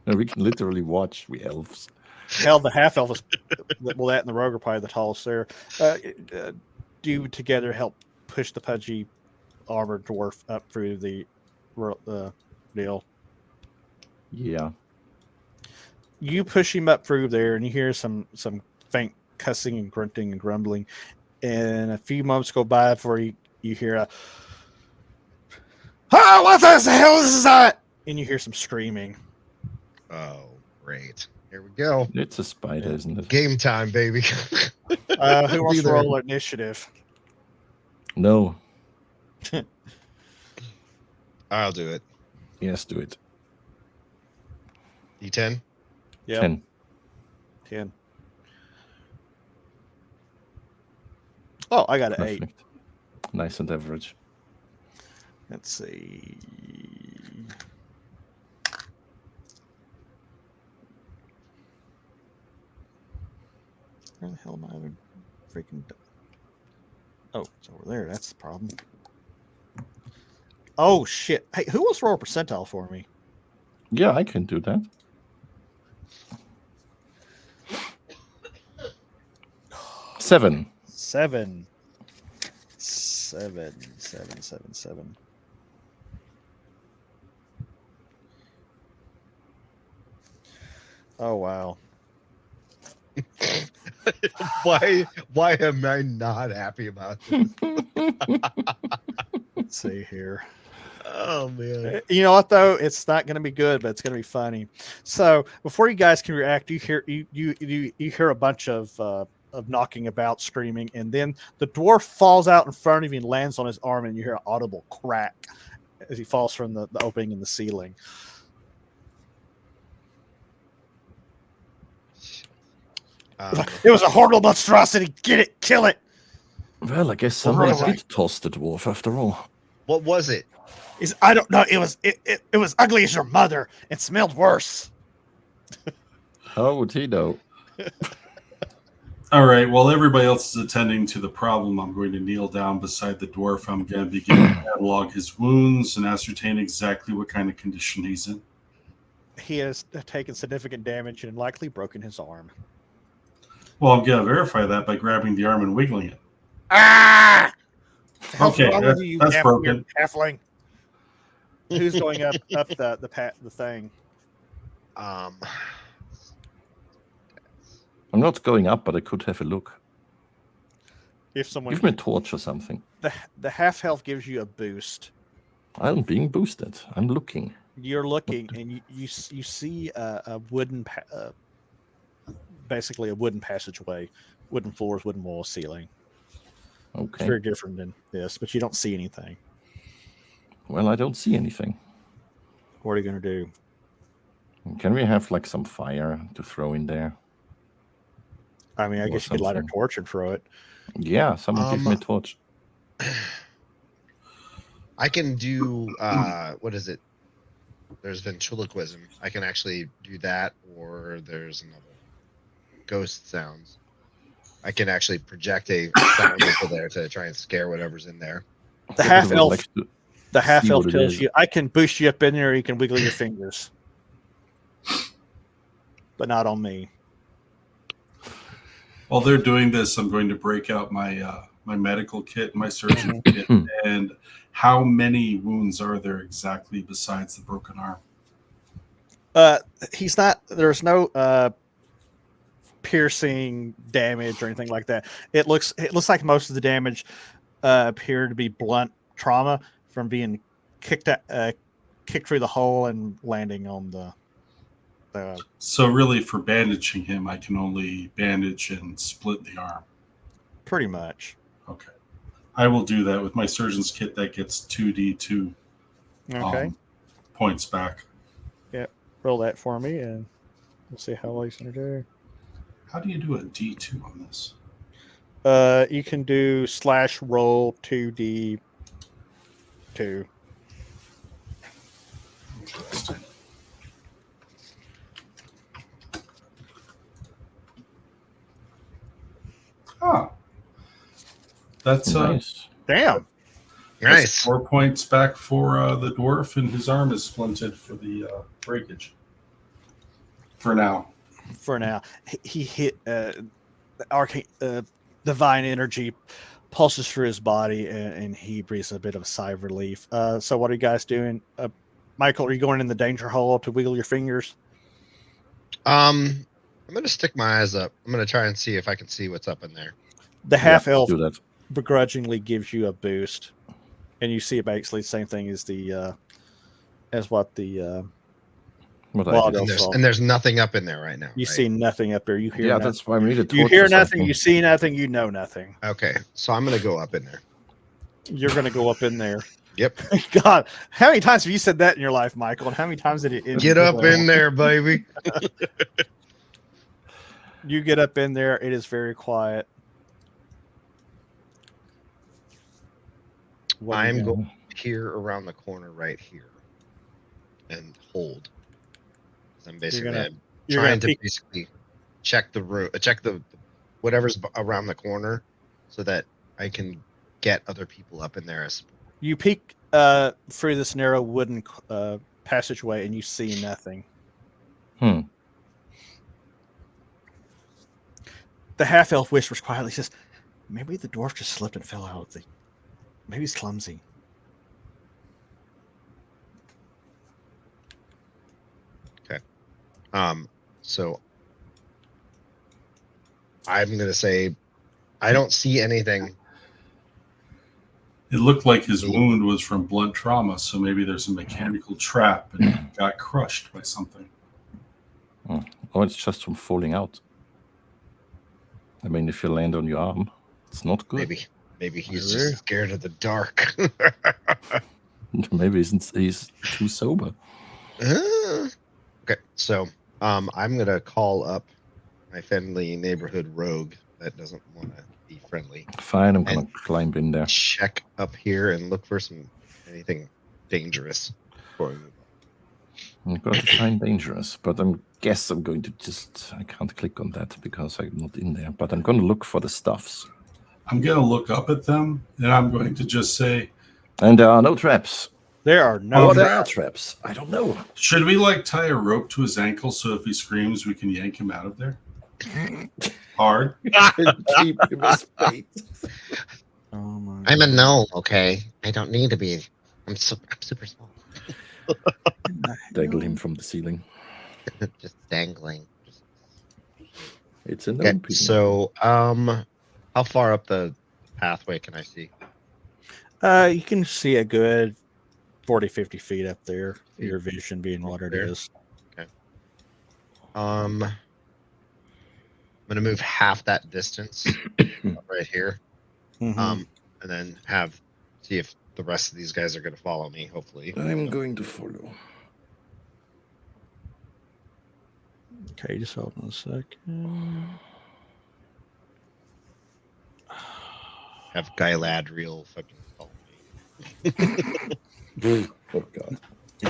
No, we can literally watch, we elves. Hell, the half elf is well, that and the rogue are probably the tallest there. Do together help push the pudgy armored dwarf up through the deal. Yeah. You push him up through there, and you hear some faint cussing and grunting and grumbling. And a few moments go by before you hear a what the hell is that? And you hear some screaming. Oh, great. Here we go. It's a spider, isn't it? Game time, baby. Who wants to there. roll initiative? No. I'll do it. Yes, do it. D10. Yeah, 10. 10. Oh, I got an 8. Perfect. Nice and average. Let's see. Where the hell am I even freaking? Oh, it's over there. That's the problem. Oh shit! Hey, who wants to roll a percentile for me? Yeah, I can do that. Seven. 7. 7, 7, 7, 7. Oh wow! Why am I not happy about this? Let's see here. Oh man. You know what though? It's not going to be good, but it's going to be funny. So before you guys can react, you hear a bunch of knocking about, screaming, and then the dwarf falls out in front of you and lands on his arm, and you hear an audible crack as he falls from the opening in the ceiling. It was a horrible monstrosity. Get it, kill it. Well, I guess Well, somebody right. did toss the dwarf after all. What was it? I don't know. It was ugly as your mother. It smelled worse. How would he know? All right. While everybody else is attending to the problem, I'm going to kneel down beside the dwarf. I'm going to begin to catalog his wounds and ascertain exactly what kind of condition he's in. He has taken significant damage and likely broken his arm. Well, I'm going to verify that by grabbing the arm and wiggling it. Ah! Okay, that's broken. Halfling. Who's going up the thing? I'm not going up, but I could have a look. If someone Give me a torch or something. the half health gives you a boost. I'm being boosted. I'm looking. You're looking, and you see a wooden, basically a wooden passageway, wooden floors, wooden walls, ceiling. It's Okay. very different than this, but you don't see anything. Well, I don't see anything. What are you going to do? Can we have like some fire to throw in there? I mean, I Or guess you could light a something. torch and throw it. Yeah, someone give me a torch. I can do what is it? There's ventriloquism. I can actually do that, or there's another ghost sounds. I can actually project a sound over there to try and scare whatever's in there. The I half would elf. like to The half see elf what it tells is. you, I can boost you up in there. You can wiggle your fingers, but not on me. While they're doing this, I'm going to break out my my medical kit, my surgeon kit, and how many wounds are there exactly besides the broken arm? He's not. There's no piercing damage or anything like that. It looks like most of the damage appeared to be blunt trauma from being kicked through the hole and landing on the. So really, for bandaging him, I can only bandage and split the arm. Pretty much. Okay, I will do that with my surgeon's kit. That gets 2d2 Okay. points back. Roll that for me, and we'll see how well he's gonna do. How do you do a d2 on this? You can do /roll 2d2. Interesting. Ah, that's Nice. Damn. that's Nice. 4 points back for the dwarf, and his arm is splinted for the breakage. For now. For now, he hit the arcane divine energy pulses through his body, and he breathes a bit of a sigh of relief. So what are you guys doing? Michael, are you going in the danger hole to wiggle your fingers? I'm gonna stick my eyes up. I'm gonna try and see if I can see what's up in there. The half elf Do that. begrudgingly gives you a boost, and you see basically the same thing as what the What Well, I did. And there's nothing up in there right now. you right? see nothing up there. You hear Yeah, nothing. that's why we need a torch. You hear or nothing. something. You see nothing. You know nothing. Okay, so I'm gonna go up in there. You're going to go up in there. Yep. God, how many times have you said that in your life, Michael? And how many times did it? Get up in there, baby. You get up in there. It is very quiet. What are you I'm doing? going here around the corner right here and hold. I'm basically you're trying gonna to peek- basically check the room, check the whatever's around the corner, so that I can get other people up in there. You peek through this narrow wooden passageway, and you see nothing. Hmm. The half elf whispers quietly, says, "Maybe the dwarf just slipped and fell out. Maybe he's clumsy." So I'm gonna say I don't see anything It looked like his wound was from blunt trauma, so maybe there's a mechanical trap and he got crushed by something. Or it's just from falling out. I mean, if you land on your arm, it's not good. Maybe he's just scared of the dark. Maybe he's too sober. Okay, so I'm gonna call up my friendly neighborhood rogue that doesn't want to be friendly. Fine, I'm gonna climb in there. Check up here and look for anything dangerous before we move on. I'm going to find dangerous, but I'm going to I can't click on that because I'm not in there, but I'm going to look for the stuffs. I'm going to look up at them, and I'm going to just say... And there are no traps. There are no there are traps. I don't know. Should we, tie a rope to his ankle so if he screams, we can yank him out of there? Hard. Keep him as bait. Oh my I'm a gnome, okay? I don't need to be... I'm super small. Dangle him from the ceiling. Just dangling. It's a gnome. Okay, so, how far up the pathway can I see? You can see a good 40, 50 feet up there. Your vision being what it is. Okay. I'm gonna move half that distance right here. Mm-hmm. And then see if the rest of these guys are gonna follow me, hopefully. I'm going to follow. Okay, just hold on a second. Have Galadriel fucking follow me. Oh god.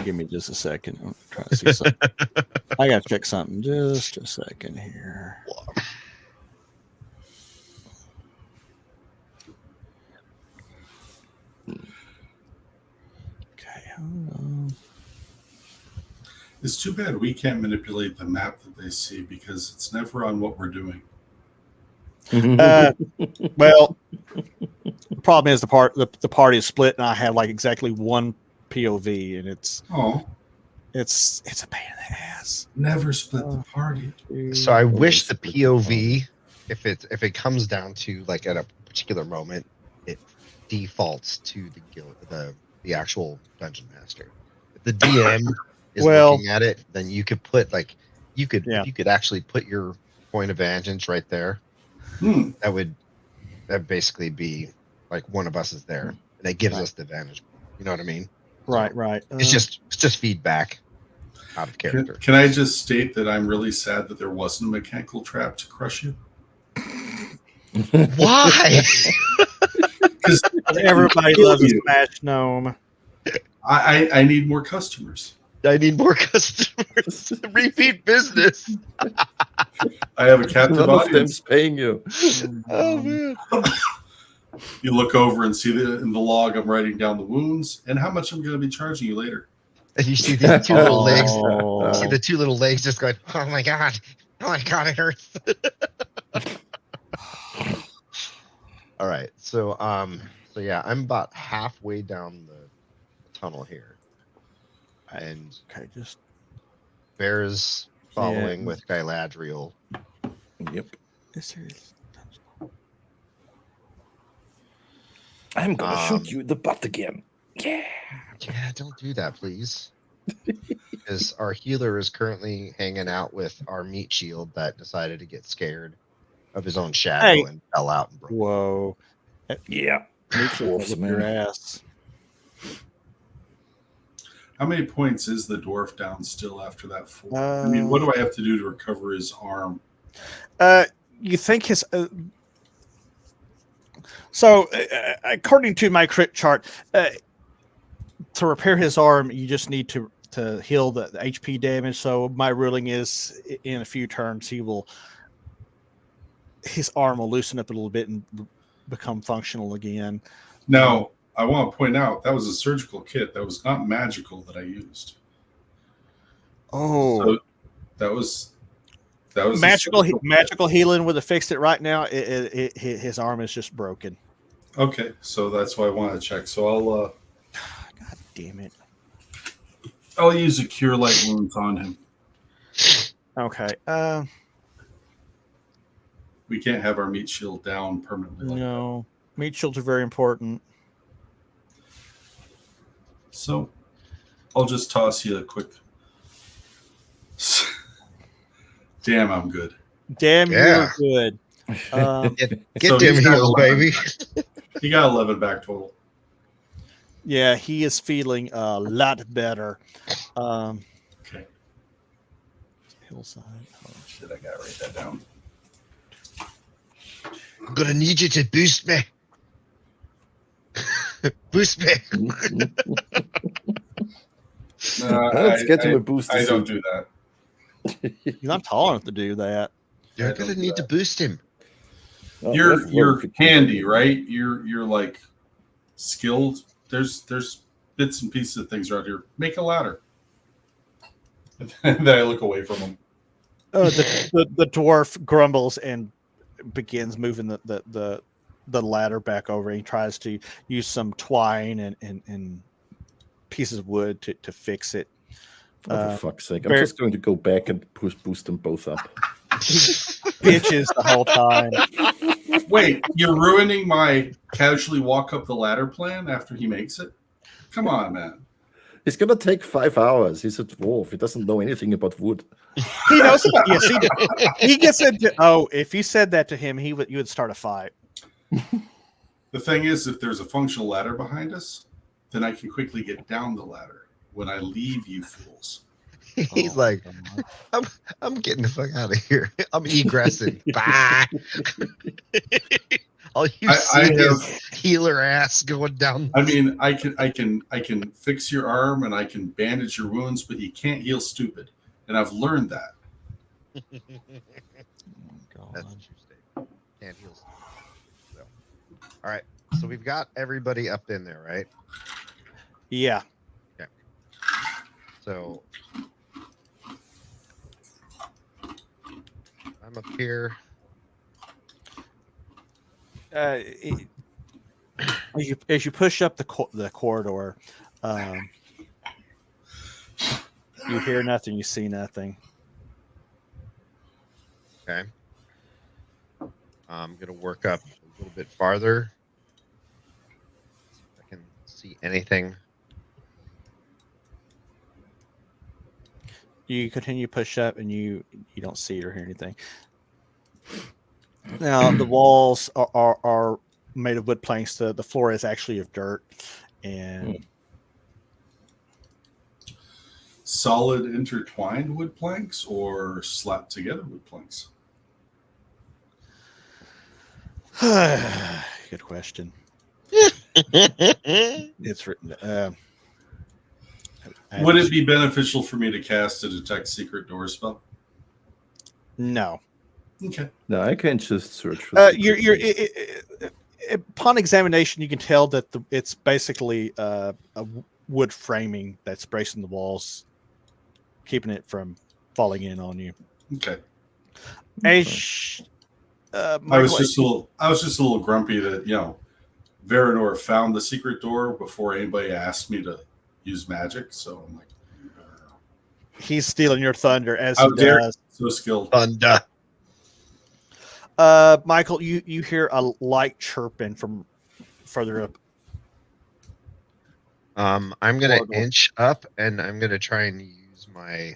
Give me just a second. I'm trying to see something. I gotta check something. Just a second here. Okay, hold on. It's too bad we can't manipulate the map that they see because it's never on what we're doing. Well, the problem is the party is split, and I have exactly one POV, and it's a pain in the ass. Never split the party. So I wish the POV, if it comes down to at a particular moment, it defaults to the actual dungeon master. If the DM is looking at it, then you could put you could actually put your point of vantage right there. That basically be one of us is there, and it gives us the advantage. You know what I mean? Right. It's just feedback out of character. Can I just state that I'm really sad that there wasn't a mechanical trap to crush you? Why? Because everybody loves a smash gnome. I need more customers. I need more customers. Repeat business. I have a captive None of audience. them's paying you. Oh man. You look over and see in the log I'm writing down the wounds and how much I'm going to be charging you later. And you see these two little legs. You see the two little legs just going, oh my god, it hurts. All right, so yeah, I'm about halfway down the tunnel here, and just Bear's following with Galadriel. Yep. This is... I'm gonna shoot you in the butt again. Yeah, don't do that, please. Because our healer is currently hanging out with our meat shield that decided to get scared of his own shadow and fell out and broke. Whoa. Yeah. Dwarfs, your ass. How many points is the dwarf down still after that fall? I mean, what do I have to do to recover his arm? You think his... according to my crit chart, to repair his arm, you just need to heal the HP damage. So my ruling is, in a few turns, his arm will loosen up a little bit and become functional again. Now, I want to point out that was a surgical kit. That was not magical that I used. Oh, so that was magical healing would have fixed it right now. His arm is just broken. Okay, so that's why I want to check. So I'll God damn it. I'll use a cure light wounds on him. Okay. We can't have our meat shield down permanently. No, meat shields are very important. So I'll just toss you a quick. Damn, I'm good. Damn, Yeah. you're good. Get So them he's got heels, 11. baby. He got 11 back total. Yeah, he is feeling a lot better. Okay. Hillside. Oh, shit, I gotta write that down. I'm gonna need you to boost me. Boost me. Let's get him a booster I don't suit. do that. He's not tall enough to do that. You're I don't gonna do need to that. boost him. Oh, You're that's low. handy, right? You're like skilled. There's bits and pieces of things around here. Make a ladder. And then I look away from him. The dwarf grumbles and begins moving the ladder back over. He tries to use some twine and pieces of wood to fix it. Oh, for fuck's sake. I'm Bear- just going to go back and boost them both up. Bitches the whole time. Wait, you're ruining my casually walk up the ladder plan after he makes it? Come on, man. It's going to take 5 hours. He's a dwarf. He doesn't know anything about wood. He knows about yes, he gets into if you said that to him, you would start a fight. The thing is, if there's a functional ladder behind us, then I can quickly get down the ladder when I leave you fools. He's Oh, like, God. I'm getting the fuck out of here. I'm egressing. Bye. All you see is healer ass going down. I mean, I can fix your arm and I can bandage your wounds, but you can't heal stupid. And I've learned that. Oh, God. That's Tuesday. Can't heal. So, all right. So we've got everybody up in there, right? Yeah. So I'm up here. As you push up the corridor, you hear nothing, you see nothing. Okay. I'm gonna work up a little bit farther. See if I can see anything. You continue to push up, and you don't see or hear anything. Now the walls are made of wood planks. The floor is actually of dirt, and Solid intertwined wood planks or slapped together wood planks? good question. It's written. Would it be beneficial for me to cast a detect secret door spell? No. Okay. No, I can just search for Upon examination, you can tell that it's basically a wood framing that's bracing the walls, keeping it from falling in on you. Okay. I was just a little grumpy that, Verador found the secret door before anybody asked me to use magic. So I'm like, he's stealing your thunder as how he dare does. so skilled. Thunder. Michael, you hear a light chirping from further up. I'm gonna Corridor. inch up and I'm gonna try and use my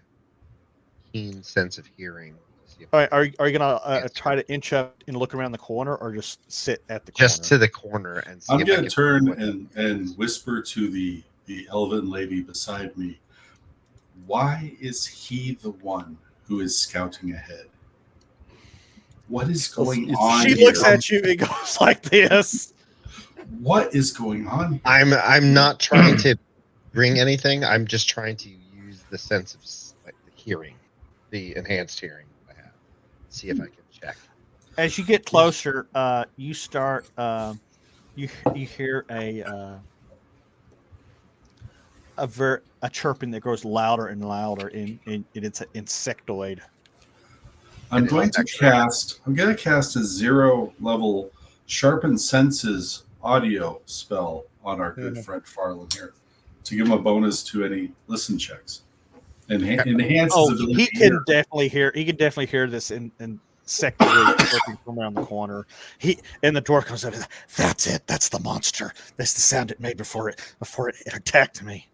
keen sense of hearing. To see if All right, are you gonna try to inch up and look around the corner, or just sit at the just corner? to the corner and see I'm if I going can to turn what- and whisper to the elven lady beside me. Why is he the one who is scouting ahead? What is going on She here? looks at you and goes like this. What is going on here? I'm not trying to bring anything. I'm just trying to use the sense of like the hearing, the enhanced hearing that I have. See if I can check. As you get closer, you start. You hear a chirping that grows louder and louder, and it's an insectoid. I'm going to cast a 0 level Sharpen Senses audio spell on our good friend Farland here to give him a bonus to any listen checks. Enhance his ability He to can hear. definitely hear. He can definitely hear this insectoid chirping from around the corner. And the dwarf comes up. That's it. That's the monster. That's the sound it made before it attacked me.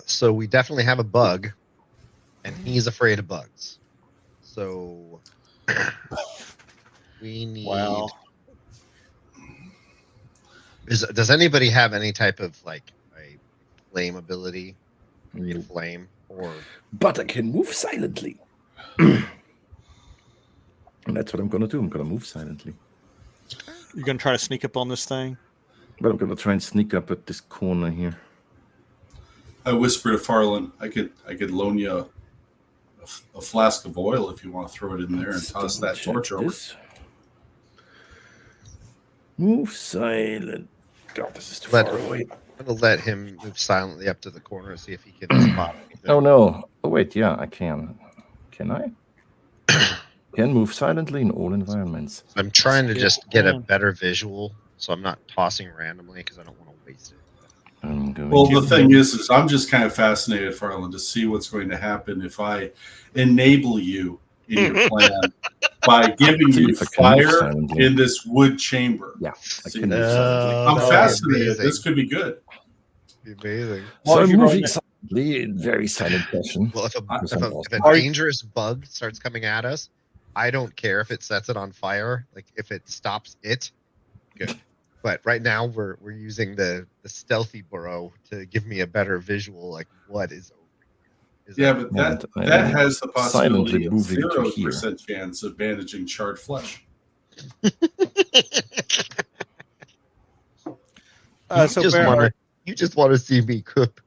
So we definitely have a bug, and he's afraid of bugs. So we need. Wow. Does anybody have any type of like a flame ability? Create a Nope. flame, or But I can move silently. And that's what I'm going to do. I'm going to move silently. You're gonna try to sneak up on this thing? But I'm going to try and sneak up at this corner here. I whisper to Farland, I could loan you a flask of oil if you want to throw it in there and Let's toss double that check torch over. this. Move silent. God, this is too Let- far away. I'm gonna let him move silently up to the corner and see if he can spot anything. Oh no. Oh wait, yeah, I can. Can I? Can move silently in all environments. I'm trying to Yeah, just get a man. better visual, so I'm not tossing randomly because I don't want to waste it. I'm going Well, to the thing is I'm just kind of fascinated, Farland, to see what's going to happen if I enable you in your plan by giving See you if I can move fire silently. in this wood chamber. Yeah, I See, can move silently. I'm that would be fascinated. amazing. This could be good. Be amazing. Well, So if I'm you're going moving to- silently in very silent fashion. Well, if a Are you- dangerous bug starts coming at us, I don't care if it sets it on fire. Like if it stops it, good. But right now we're using the stealthy burrow to give me a better visual. Like what is over here? Is Yeah, that- but And that has the silently possibility of moving to 0% chance of bandaging charred flesh. so just Bear, wanna- you just want to see me cooked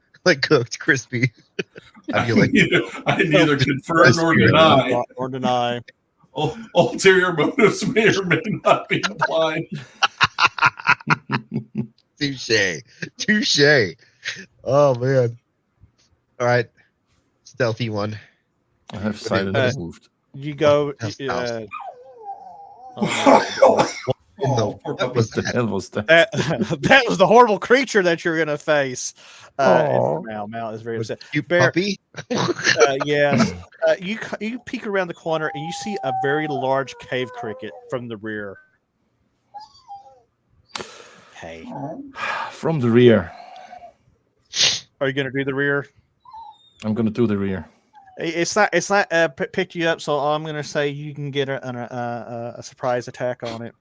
crispy. I'd be like, I neither confirm nor deny. or deny. Ulterior motives may or may not be implied. touche. Oh man. All right, stealthy one. I have silently moved. You go. House. Oh, No, poor that puppy. was What the hell was that? that was the horrible creature that you're gonna face. Aw. Mal is very upset. cute Bear- puppy. Yes. You peek around the corner and you see a very large cave cricket from the rear. Hey, From the rear. are you gonna do the rear? I'm going to do the rear. It's not picked you up, so I'm gonna say you can get a surprise attack on it.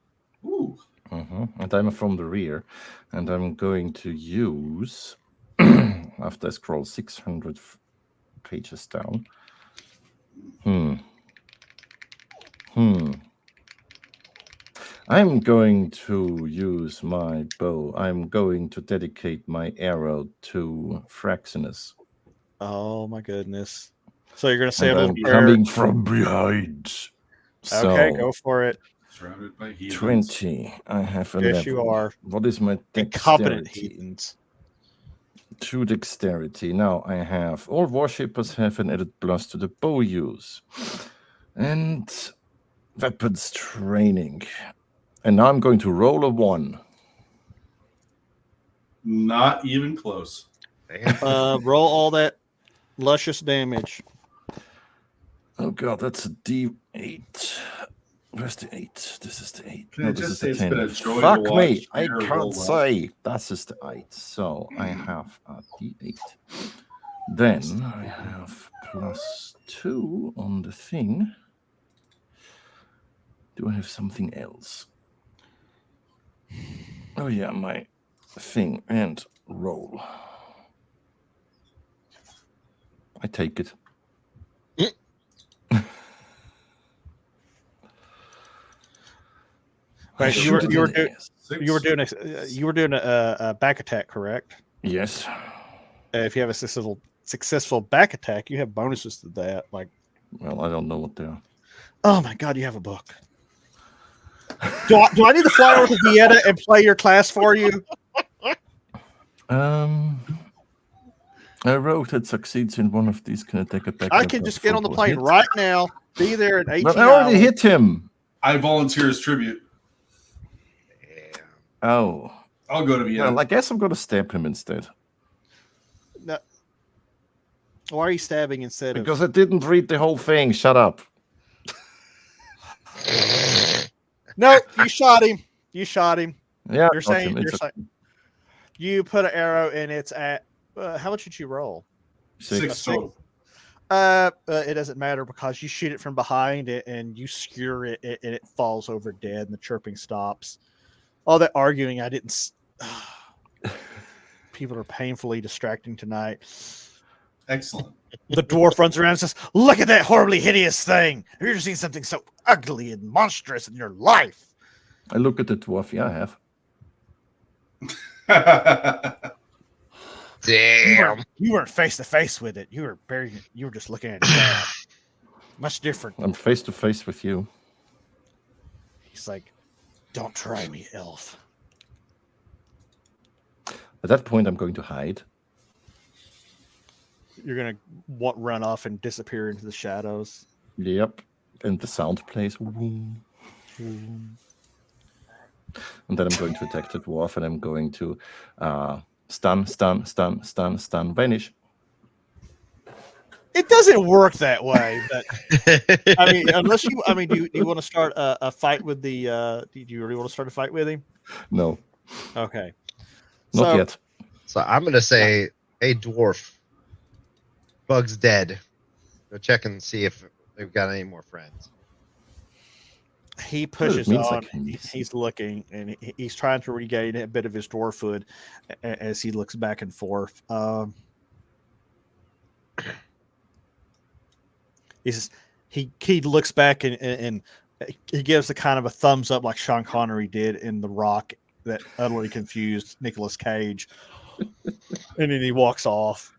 Ooh. And I'm from the rear. And I'm going to use, after I scroll 600 pages down. I'm going to use my bow. I'm going to dedicate my arrow to Fraxinus. Oh my goodness! So you're gonna say a And little I'm prayer. coming from behind. So, Okay, go for it. Surrounded by heathens. 20. I have 11. Yes, you are. What is my Incompetent dexterity? heathens. 2 dexterity. Now I have all worshippers have an added plus to the bow use. And weapons training. And now I'm going to roll a 1. Not even close. Damn. Roll all that luscious damage. Oh god, that's a D8. Where's the 8? This is the 8. Can I No, this just is say the it's 10. been a joy Fuck to me! watch I Bear roll can't well. say. That is the 8. So I have a D8. Then I have +2 on the thing. Do I have something else? Oh yeah, my thing and roll. I take it. I Right, shoot it you were in the doing- ass. You were doing a back attack, correct? Yes. If you have a successful back attack, you have bonuses to that. Like, Well, I don't know what they are. oh my god, you have a book. Do I need to fly over to Vienna and play your class for you? A rogue that succeeds in one of these can attack a back. I can just get on the plane right now, be there in 18 But I already hours. hit him. I volunteer as tribute. Damn. Oh. I'll go to Vienna. Well, I guess I'm going to stab him instead. No. Why are you stabbing instead of? Because I didn't read the whole thing. Shut up. No, you shot him. You shot him. Yeah, You're got saying him. you're It's saying you put an arrow and it's at How much did you roll? 6 total. It doesn't matter because you shoot it from behind it and you skewer it and it falls over dead and the chirping stops. All that arguing, people are painfully distracting tonight. Excellent. The dwarf runs around and says, "Look at that horribly hideous thing! Have you ever seen something so ugly and monstrous in your life?" I look at the dwarf. Yeah, I have. Damn. You weren't face to face with it. You were just looking at it. Much different. I'm face to face with you. He's like, "Don't try me, elf." At that point, I'm going to hide. You're gonna run off and disappear into the shadows. Yep. And the sound plays. Vroom, vroom. And then I'm going to attack the dwarf, and I'm going to stun, vanish. It doesn't work that way. But I mean, unless you, do you want to start a fight with the? Do you really want to start a fight with him? No, Okay. not yet. So I'm gonna say, hey dwarf, Bug's dead. Go check and see if they've got any more friends. He pushes means on. I can use- He's looking, and he's trying to regain a bit of his dwarfhood as he looks back and forth. He looks back and he gives the kind of a thumbs up like Sean Connery did in The Rock that utterly confused Nicolas Cage, and then he walks off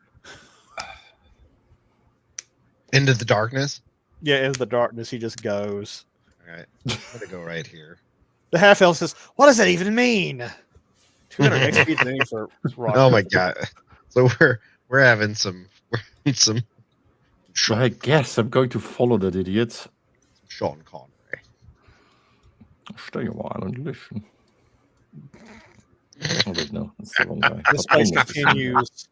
Into the darkness. Yeah, into the darkness. He just goes. All right, I'm gonna go right here. The half elf says, "What does that even mean?" 200 XP thing for Rock. Oh my god! So we're having some So I guess I'm going to follow that idiot. Sean Connery. Stay a while and listen. Oh wait, no, that's the wrong guy. This place continues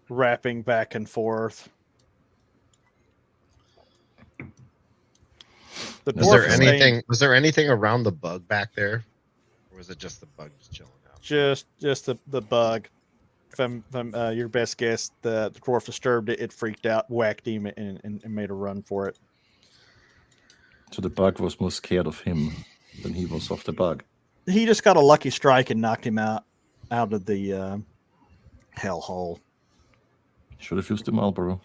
wrapping back and forth. The Was dwarf there is saying, anything? Was there anything around the bug back there, or was it just the bug just chilling out? Just the bug. From your best guess, the dwarf disturbed it. It freaked out, whacked him, and made a run for it. So the bug was more scared of him than he was of the bug. He just got a lucky strike and knocked him out of the hellhole. Should have used the Marlboro.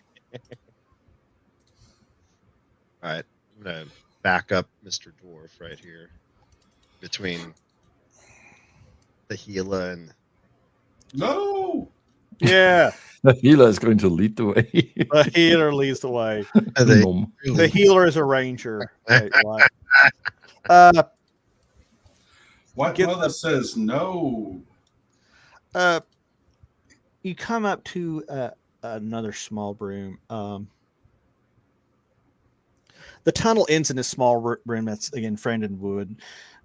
All right, I'm gonna back up Mr. Dwarf right here between the Gila and. No. Yeah, The healer is going to lead the way. the healer leads the way. They Nom. The healer is a ranger. Right, White Get Mother says no. you come up to another small room. The tunnel ends in a small room that's again framed in wood,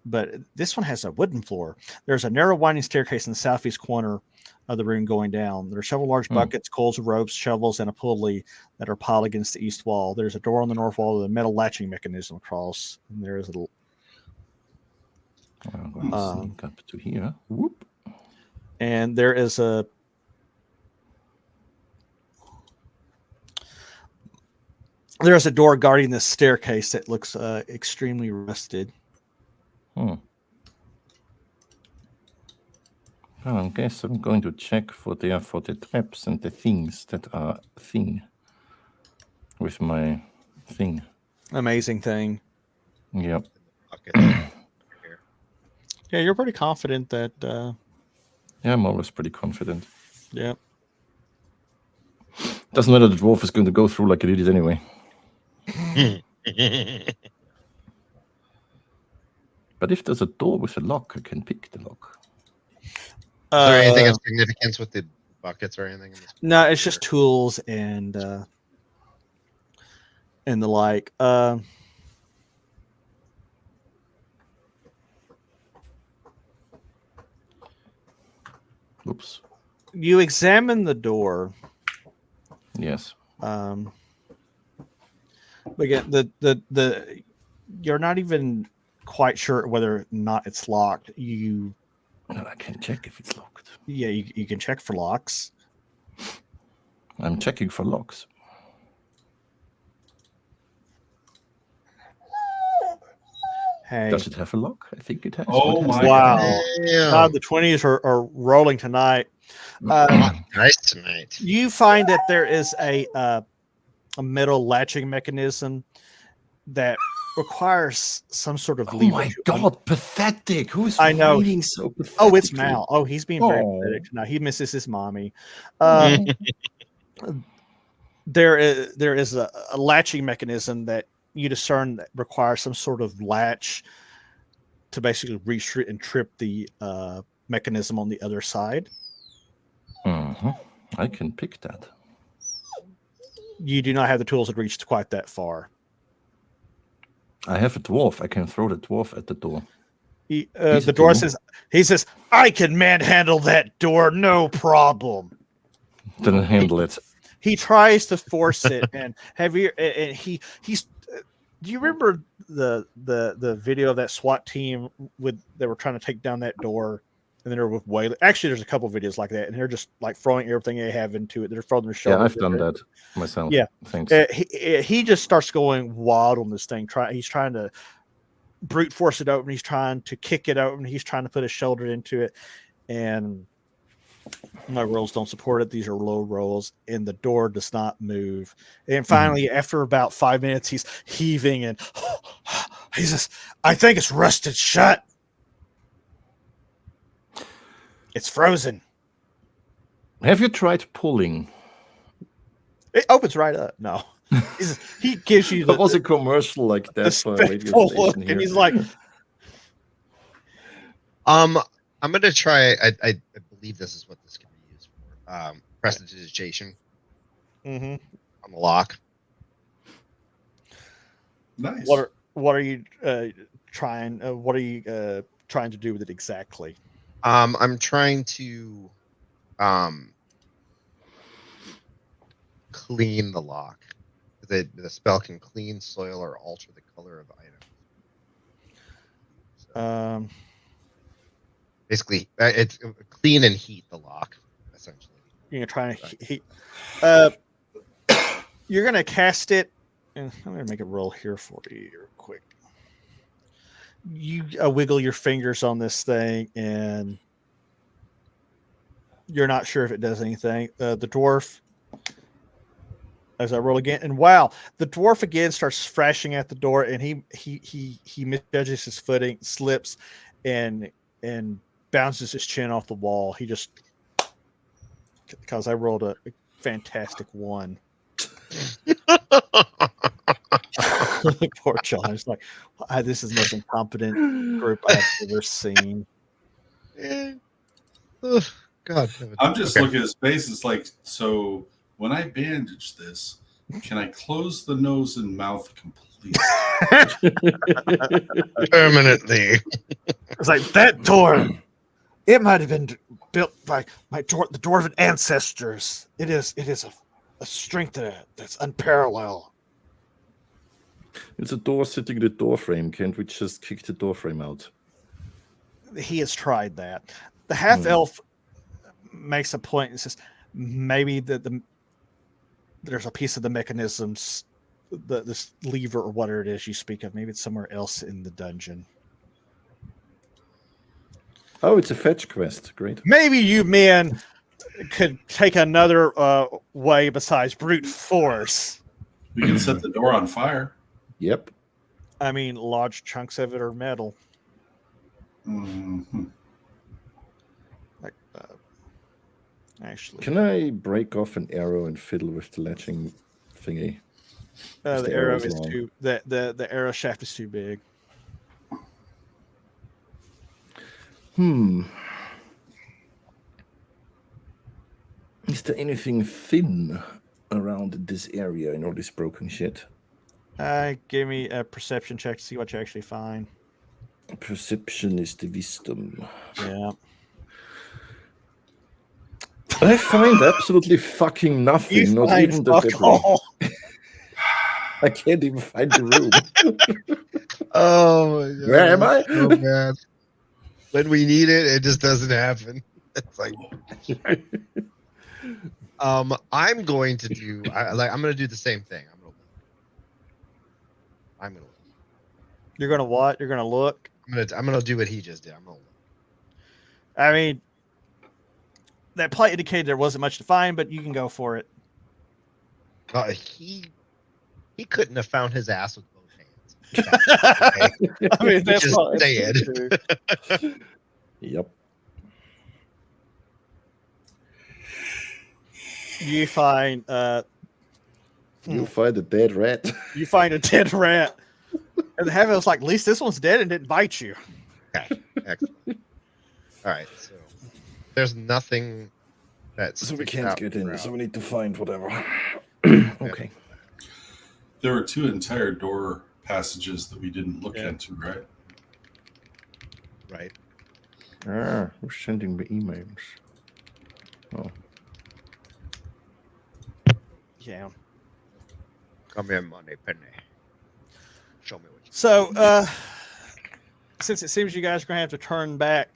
but this one has a wooden floor. There's a narrow winding staircase in the southeast corner of the room going down. There are several large buckets, coils of ropes, shovels, and a pulley that are piled against the east wall. There's a door on the north wall with a metal latching mechanism across, and there is a little. I'm going to sneak up to here. Whoop. And there is a door guarding the staircase that looks extremely rusted. Well, I guess I'm going to check for the traps and the things that are thing with my thing. Amazing thing. Yep. Yeah, you're pretty confident that. Yeah, I'm always pretty confident. Yeah. Doesn't matter, the dwarf is going to go through like an idiot anyway. But if there's a door with a lock, I can pick the lock. Is there anything of significance with the buckets or anything? No, it's just tools and the like. Oops. You examine the door. Yes. But again, the you're not even quite sure whether or not it's locked. Well, I can check if it's locked. Yeah, you can check for locks. I'm checking for locks. Hey, Does it have a lock? I think it has. Oh What has my it? wow. Damn. God, the 20s are rolling tonight. Nice tonight. You find that there is a metal latching mechanism that requires some sort of Oh lever. my god, pathetic! Who's I know. reading so pathetic? Oh, it's Mal. Oh, he's being very Oh. pathetic tonight. He misses his mommy. Oh. There is a latching mechanism that you discern that requires some sort of latch to basically reach and trip the mechanism on the other side. Mhm. I can pick that. You do not have the tools to reach quite that far. I have a dwarf. I can throw the dwarf at the door. The He's a door tool. says, I can manhandle that door, no problem. Then handle it. He tries to force it, and he's. Do you remember the video of that SWAT team they were trying to take down that door, and then they were with Whaley? Actually, there's a couple videos like that, and they're just like throwing everything they have into it. They're throwing their Yeah, shoulders. I've done that myself. Yeah. Thanks. He just starts going wild on this thing. He's trying to brute force it open. He's trying to kick it open. He's trying to put his shoulder into it, and my rolls don't support it. These are low rolls, and the door does not move. And finally, after about 5 minutes, he's heaving and he says, I think it's rusted shut. It's frozen. Have you tried pulling? It opens right up. No. He gives you There was a commercial like that for a radio respectful station look, here. and he's like, I'm gonna try. I believe this is what this can be used for. Prestidigitation mm-hmm. on the lock. Nice. What are you trying? What are you trying to do with it exactly? I'm trying to clean the lock. The spell can clean, soil, or alter the color of items. So basically, it's clean and heat the lock. Essentially, You're trying to heat. You're gonna cast it. I'm gonna make a roll here for you real quick. You wiggle your fingers on this thing, and you're not sure if it does anything. The dwarf, as I roll again, and wow, the dwarf again starts thrashing at the door, and he misjudges his footing, slips, and bounces his chin off the wall. He just, because I rolled a fantastic one. Poor John. It's like, this is the most incompetent group I've ever seen. Oh, God. I'm just looking at his face. It's like, so when I bandage this, can I close the nose and mouth completely? Permanently. It's like, that door, it might have been built by the dwarven ancestors. It is a strength that's unparalleled. It's a door sitting in the door frame. Can't we just kick the door frame out? He has tried that. The half elf makes a point and says maybe there's a piece of the mechanisms, this lever or whatever it is you speak of. Maybe it's somewhere else in the dungeon. Oh, it's a fetch quest. Great. Maybe you men could take another way besides brute force. We can set the door on fire. Yep. I mean, large chunks of it are metal. Mm-hmm. Like, actually, Can I break off an arrow and fiddle with the latching thingy? the arrow is too the arrow shaft is too big. Is there anything thin around this area in all this broken shit? Give me a perception check to see what you actually find. Perception is the wisdom. Yeah. I find absolutely fucking nothing. You Not find even the fuck debris. all. I can't even find the room. Oh, my God. Where am I? So bad. When we need it, it just doesn't happen. It's like, I'm going to do. I'm going to do the same thing. I'm going to. You're gonna what? You're gonna look. I'm gonna do what he just did. I'm gonna look. I mean, that play indicated there wasn't much to find, but you can go for it. He couldn't have found his ass with both hands. I mean, that's Just all. saying. Yep. You find You find a dead rat. you find a dead rat, and the heaven was like, at least this one's dead and didn't bite you. Okay, excellent. All right, so there's nothing that's So we can't get in, so we need to find whatever. Okay. There were 2 entire door passages that we didn't look Yeah. into, right? right. Who's sending me emails? Oh. Yeah. Come here, money penny. Show me what you. So, since it seems you guys are gonna have to turn back,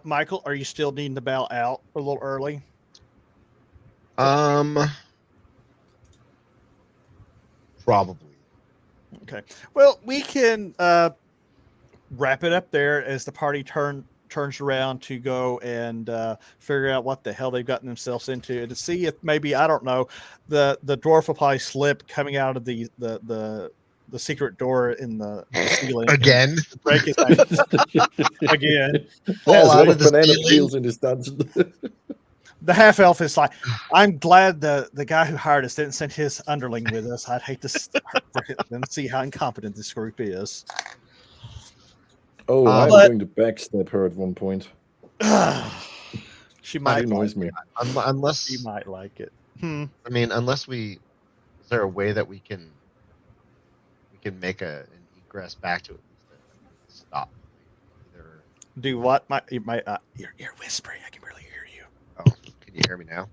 Michael, are you still needing to bow out a little early? Probably. Okay. Well, we can wrap it up there as the party turns around to go and figure out what the hell they've gotten themselves into, and to see if maybe, I don't know, the dwarf will probably slip coming out of the secret door in the ceiling Again. break his back again. There's a out lot of of the banana ceiling? peels in this dungeon. The half elf is like, I'm glad the guy who hired us didn't send his underling with us. I'd hate to then see how incompetent this group is. Oh, I'm But- going to backstab her at one point. She That might annoys like me. it. Unless She might like it. I mean, unless we, is there a way that we can make an egress back to at least stop? Either. Do what? You're whispering. I can barely hear Oh, can you hear me now?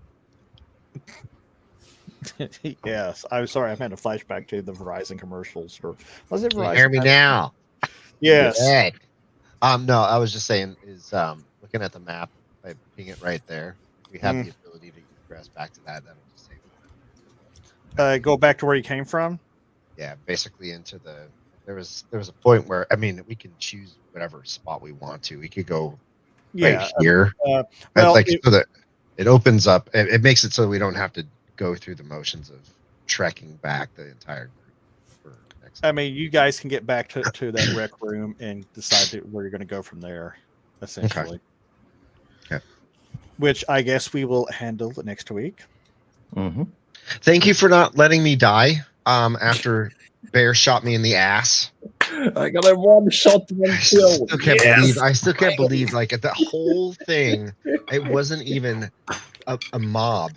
you. Yes, I'm sorry. I'm having a flashback to the Verizon commercials. Or was it Can you Verizon? hear me now? Yes. Good. No, I was just saying is looking at the map by putting it right there, we have the ability to egress back to that. That'll just save. Go back to where you came from. Yeah, basically into the. There was a point where we can choose whatever spot we want to. We could go Yeah. right here. Well, So that it opens up. It makes it so we don't have to go through the motions of trekking back the entire group. For next I mean, you guys can get back to that rec room and decide where you're going to go from there, essentially. Okay. Which I guess we will handle next week. Mm-hmm. Thank you for not letting me die. After Bear shot me in the ass. I got a one shot, one kill. I still can't believe like the whole thing. It wasn't even a mob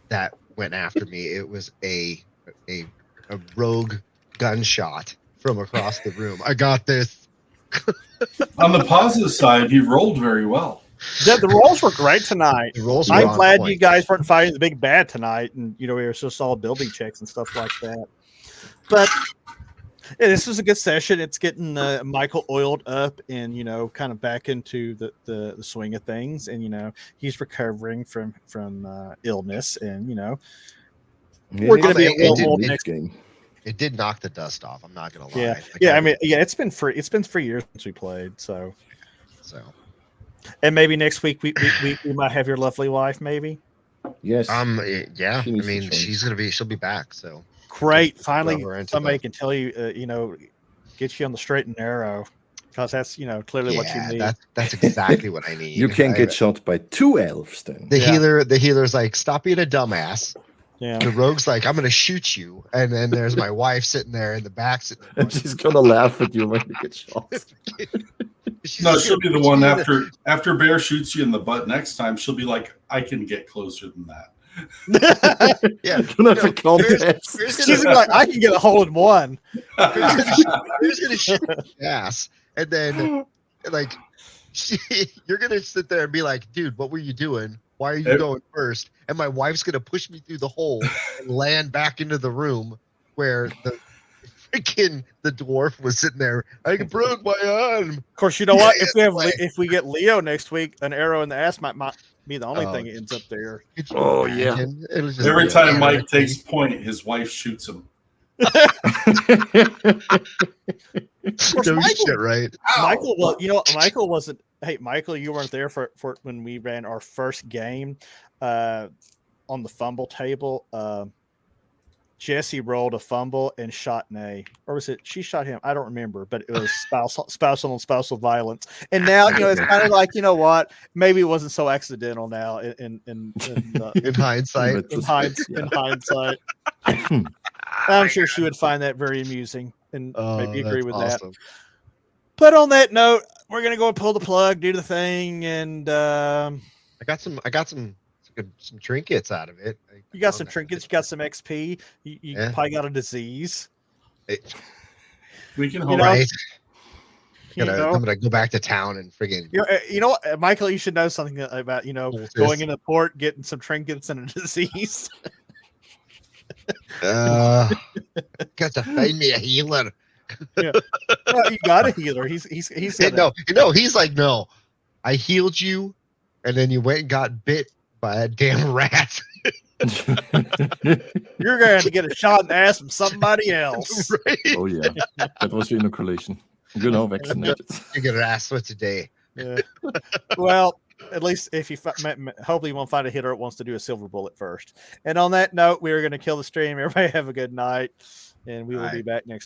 that went after me. It was a rogue gunshot from across the room. I got this. On the positive side, he rolled very well. The rolls were great tonight. The rolls were I'm on glad point. you guys weren't fighting the big bad tonight, and we were just all building checks and stuff like that. But yeah, this was a good session. It's getting Michael oiled up and kind of back into the swing of things, and he's recovering from illness, and we're going to be a little old next game. It did knock the dust off. I'm not gonna lie. Yeah, Like, yeah. I mean, yeah, it's been 3 years since we played, so. And maybe next week we might have your lovely wife, maybe. Yes. Yeah. She I needs to mean, change. she'll be back. So Great. Just Finally, throw her into somebody the- can tell you, get you on the straight and narrow, because that's clearly what you need. That's exactly what I need. You can't get shot by 2 elves then. The Yeah. healer's like, stop being a dumbass. Yeah. The rogue's like, I'm gonna shoot you, and then there's my wife sitting there in the back, sitting there And she's gonna laugh at you when you get shot. No, she'll be the one after Bear shoots you in the butt next time. She'll be like, I can get closer than that. Yeah. Don't have a contest. Bear's She's gonna be like, I can get a hole in one. Bear's gonna shoot your ass, and then like you're gonna sit there and be like, dude, what were you doing? Why are you going first? And my wife's gonna push me through the hole and land back into the room where the dwarf was sitting there. I broke my arm. Of course, you know what? If we get Leo next week, an arrow in the ass might Be the only Oh. thing that ends up there. Could you Oh, yeah. imagine? It was just Every like time Mike anarchy. takes point, his wife shoots him. course, No Michael- shit, right? Michael was, Michael wasn't. Hey, Michael, you weren't there for when we ran our first game on the fumble table. Jesse rolled a fumble and shot Nay, or was it she shot him? I don't remember, but it was spousal and spousal violence. And now it's kind of like what? Maybe it wasn't so accidental now. In In hindsight, in hindsight, I'm sure she would find that very amusing and maybe agree with that. But on that note, we're gonna go and pull the plug, do the thing, and I got some trinkets out of it. you got some trinkets, you got some XP, you probably got a disease. We can You hope. know, Right. You know? I'm gonna go back to town and friggin' You know what, Michael, you should know something about Poultice. going into the port, getting some trinkets and a disease. got to find me a healer. Well, you got a healer. He's got He's like, no, I healed you, and then you went and got bit by a damn rat. you're going to have to get a shot in the ass from somebody else. Right? Oh yeah, that was your inoculation. You're now vaccinated. You get an ass with today. Yeah. Well, at least if you hopefully you won't find a hitter that wants to do a silver bullet first. And on that note, we are going to kill the stream. Everybody have a good night, and we will be back next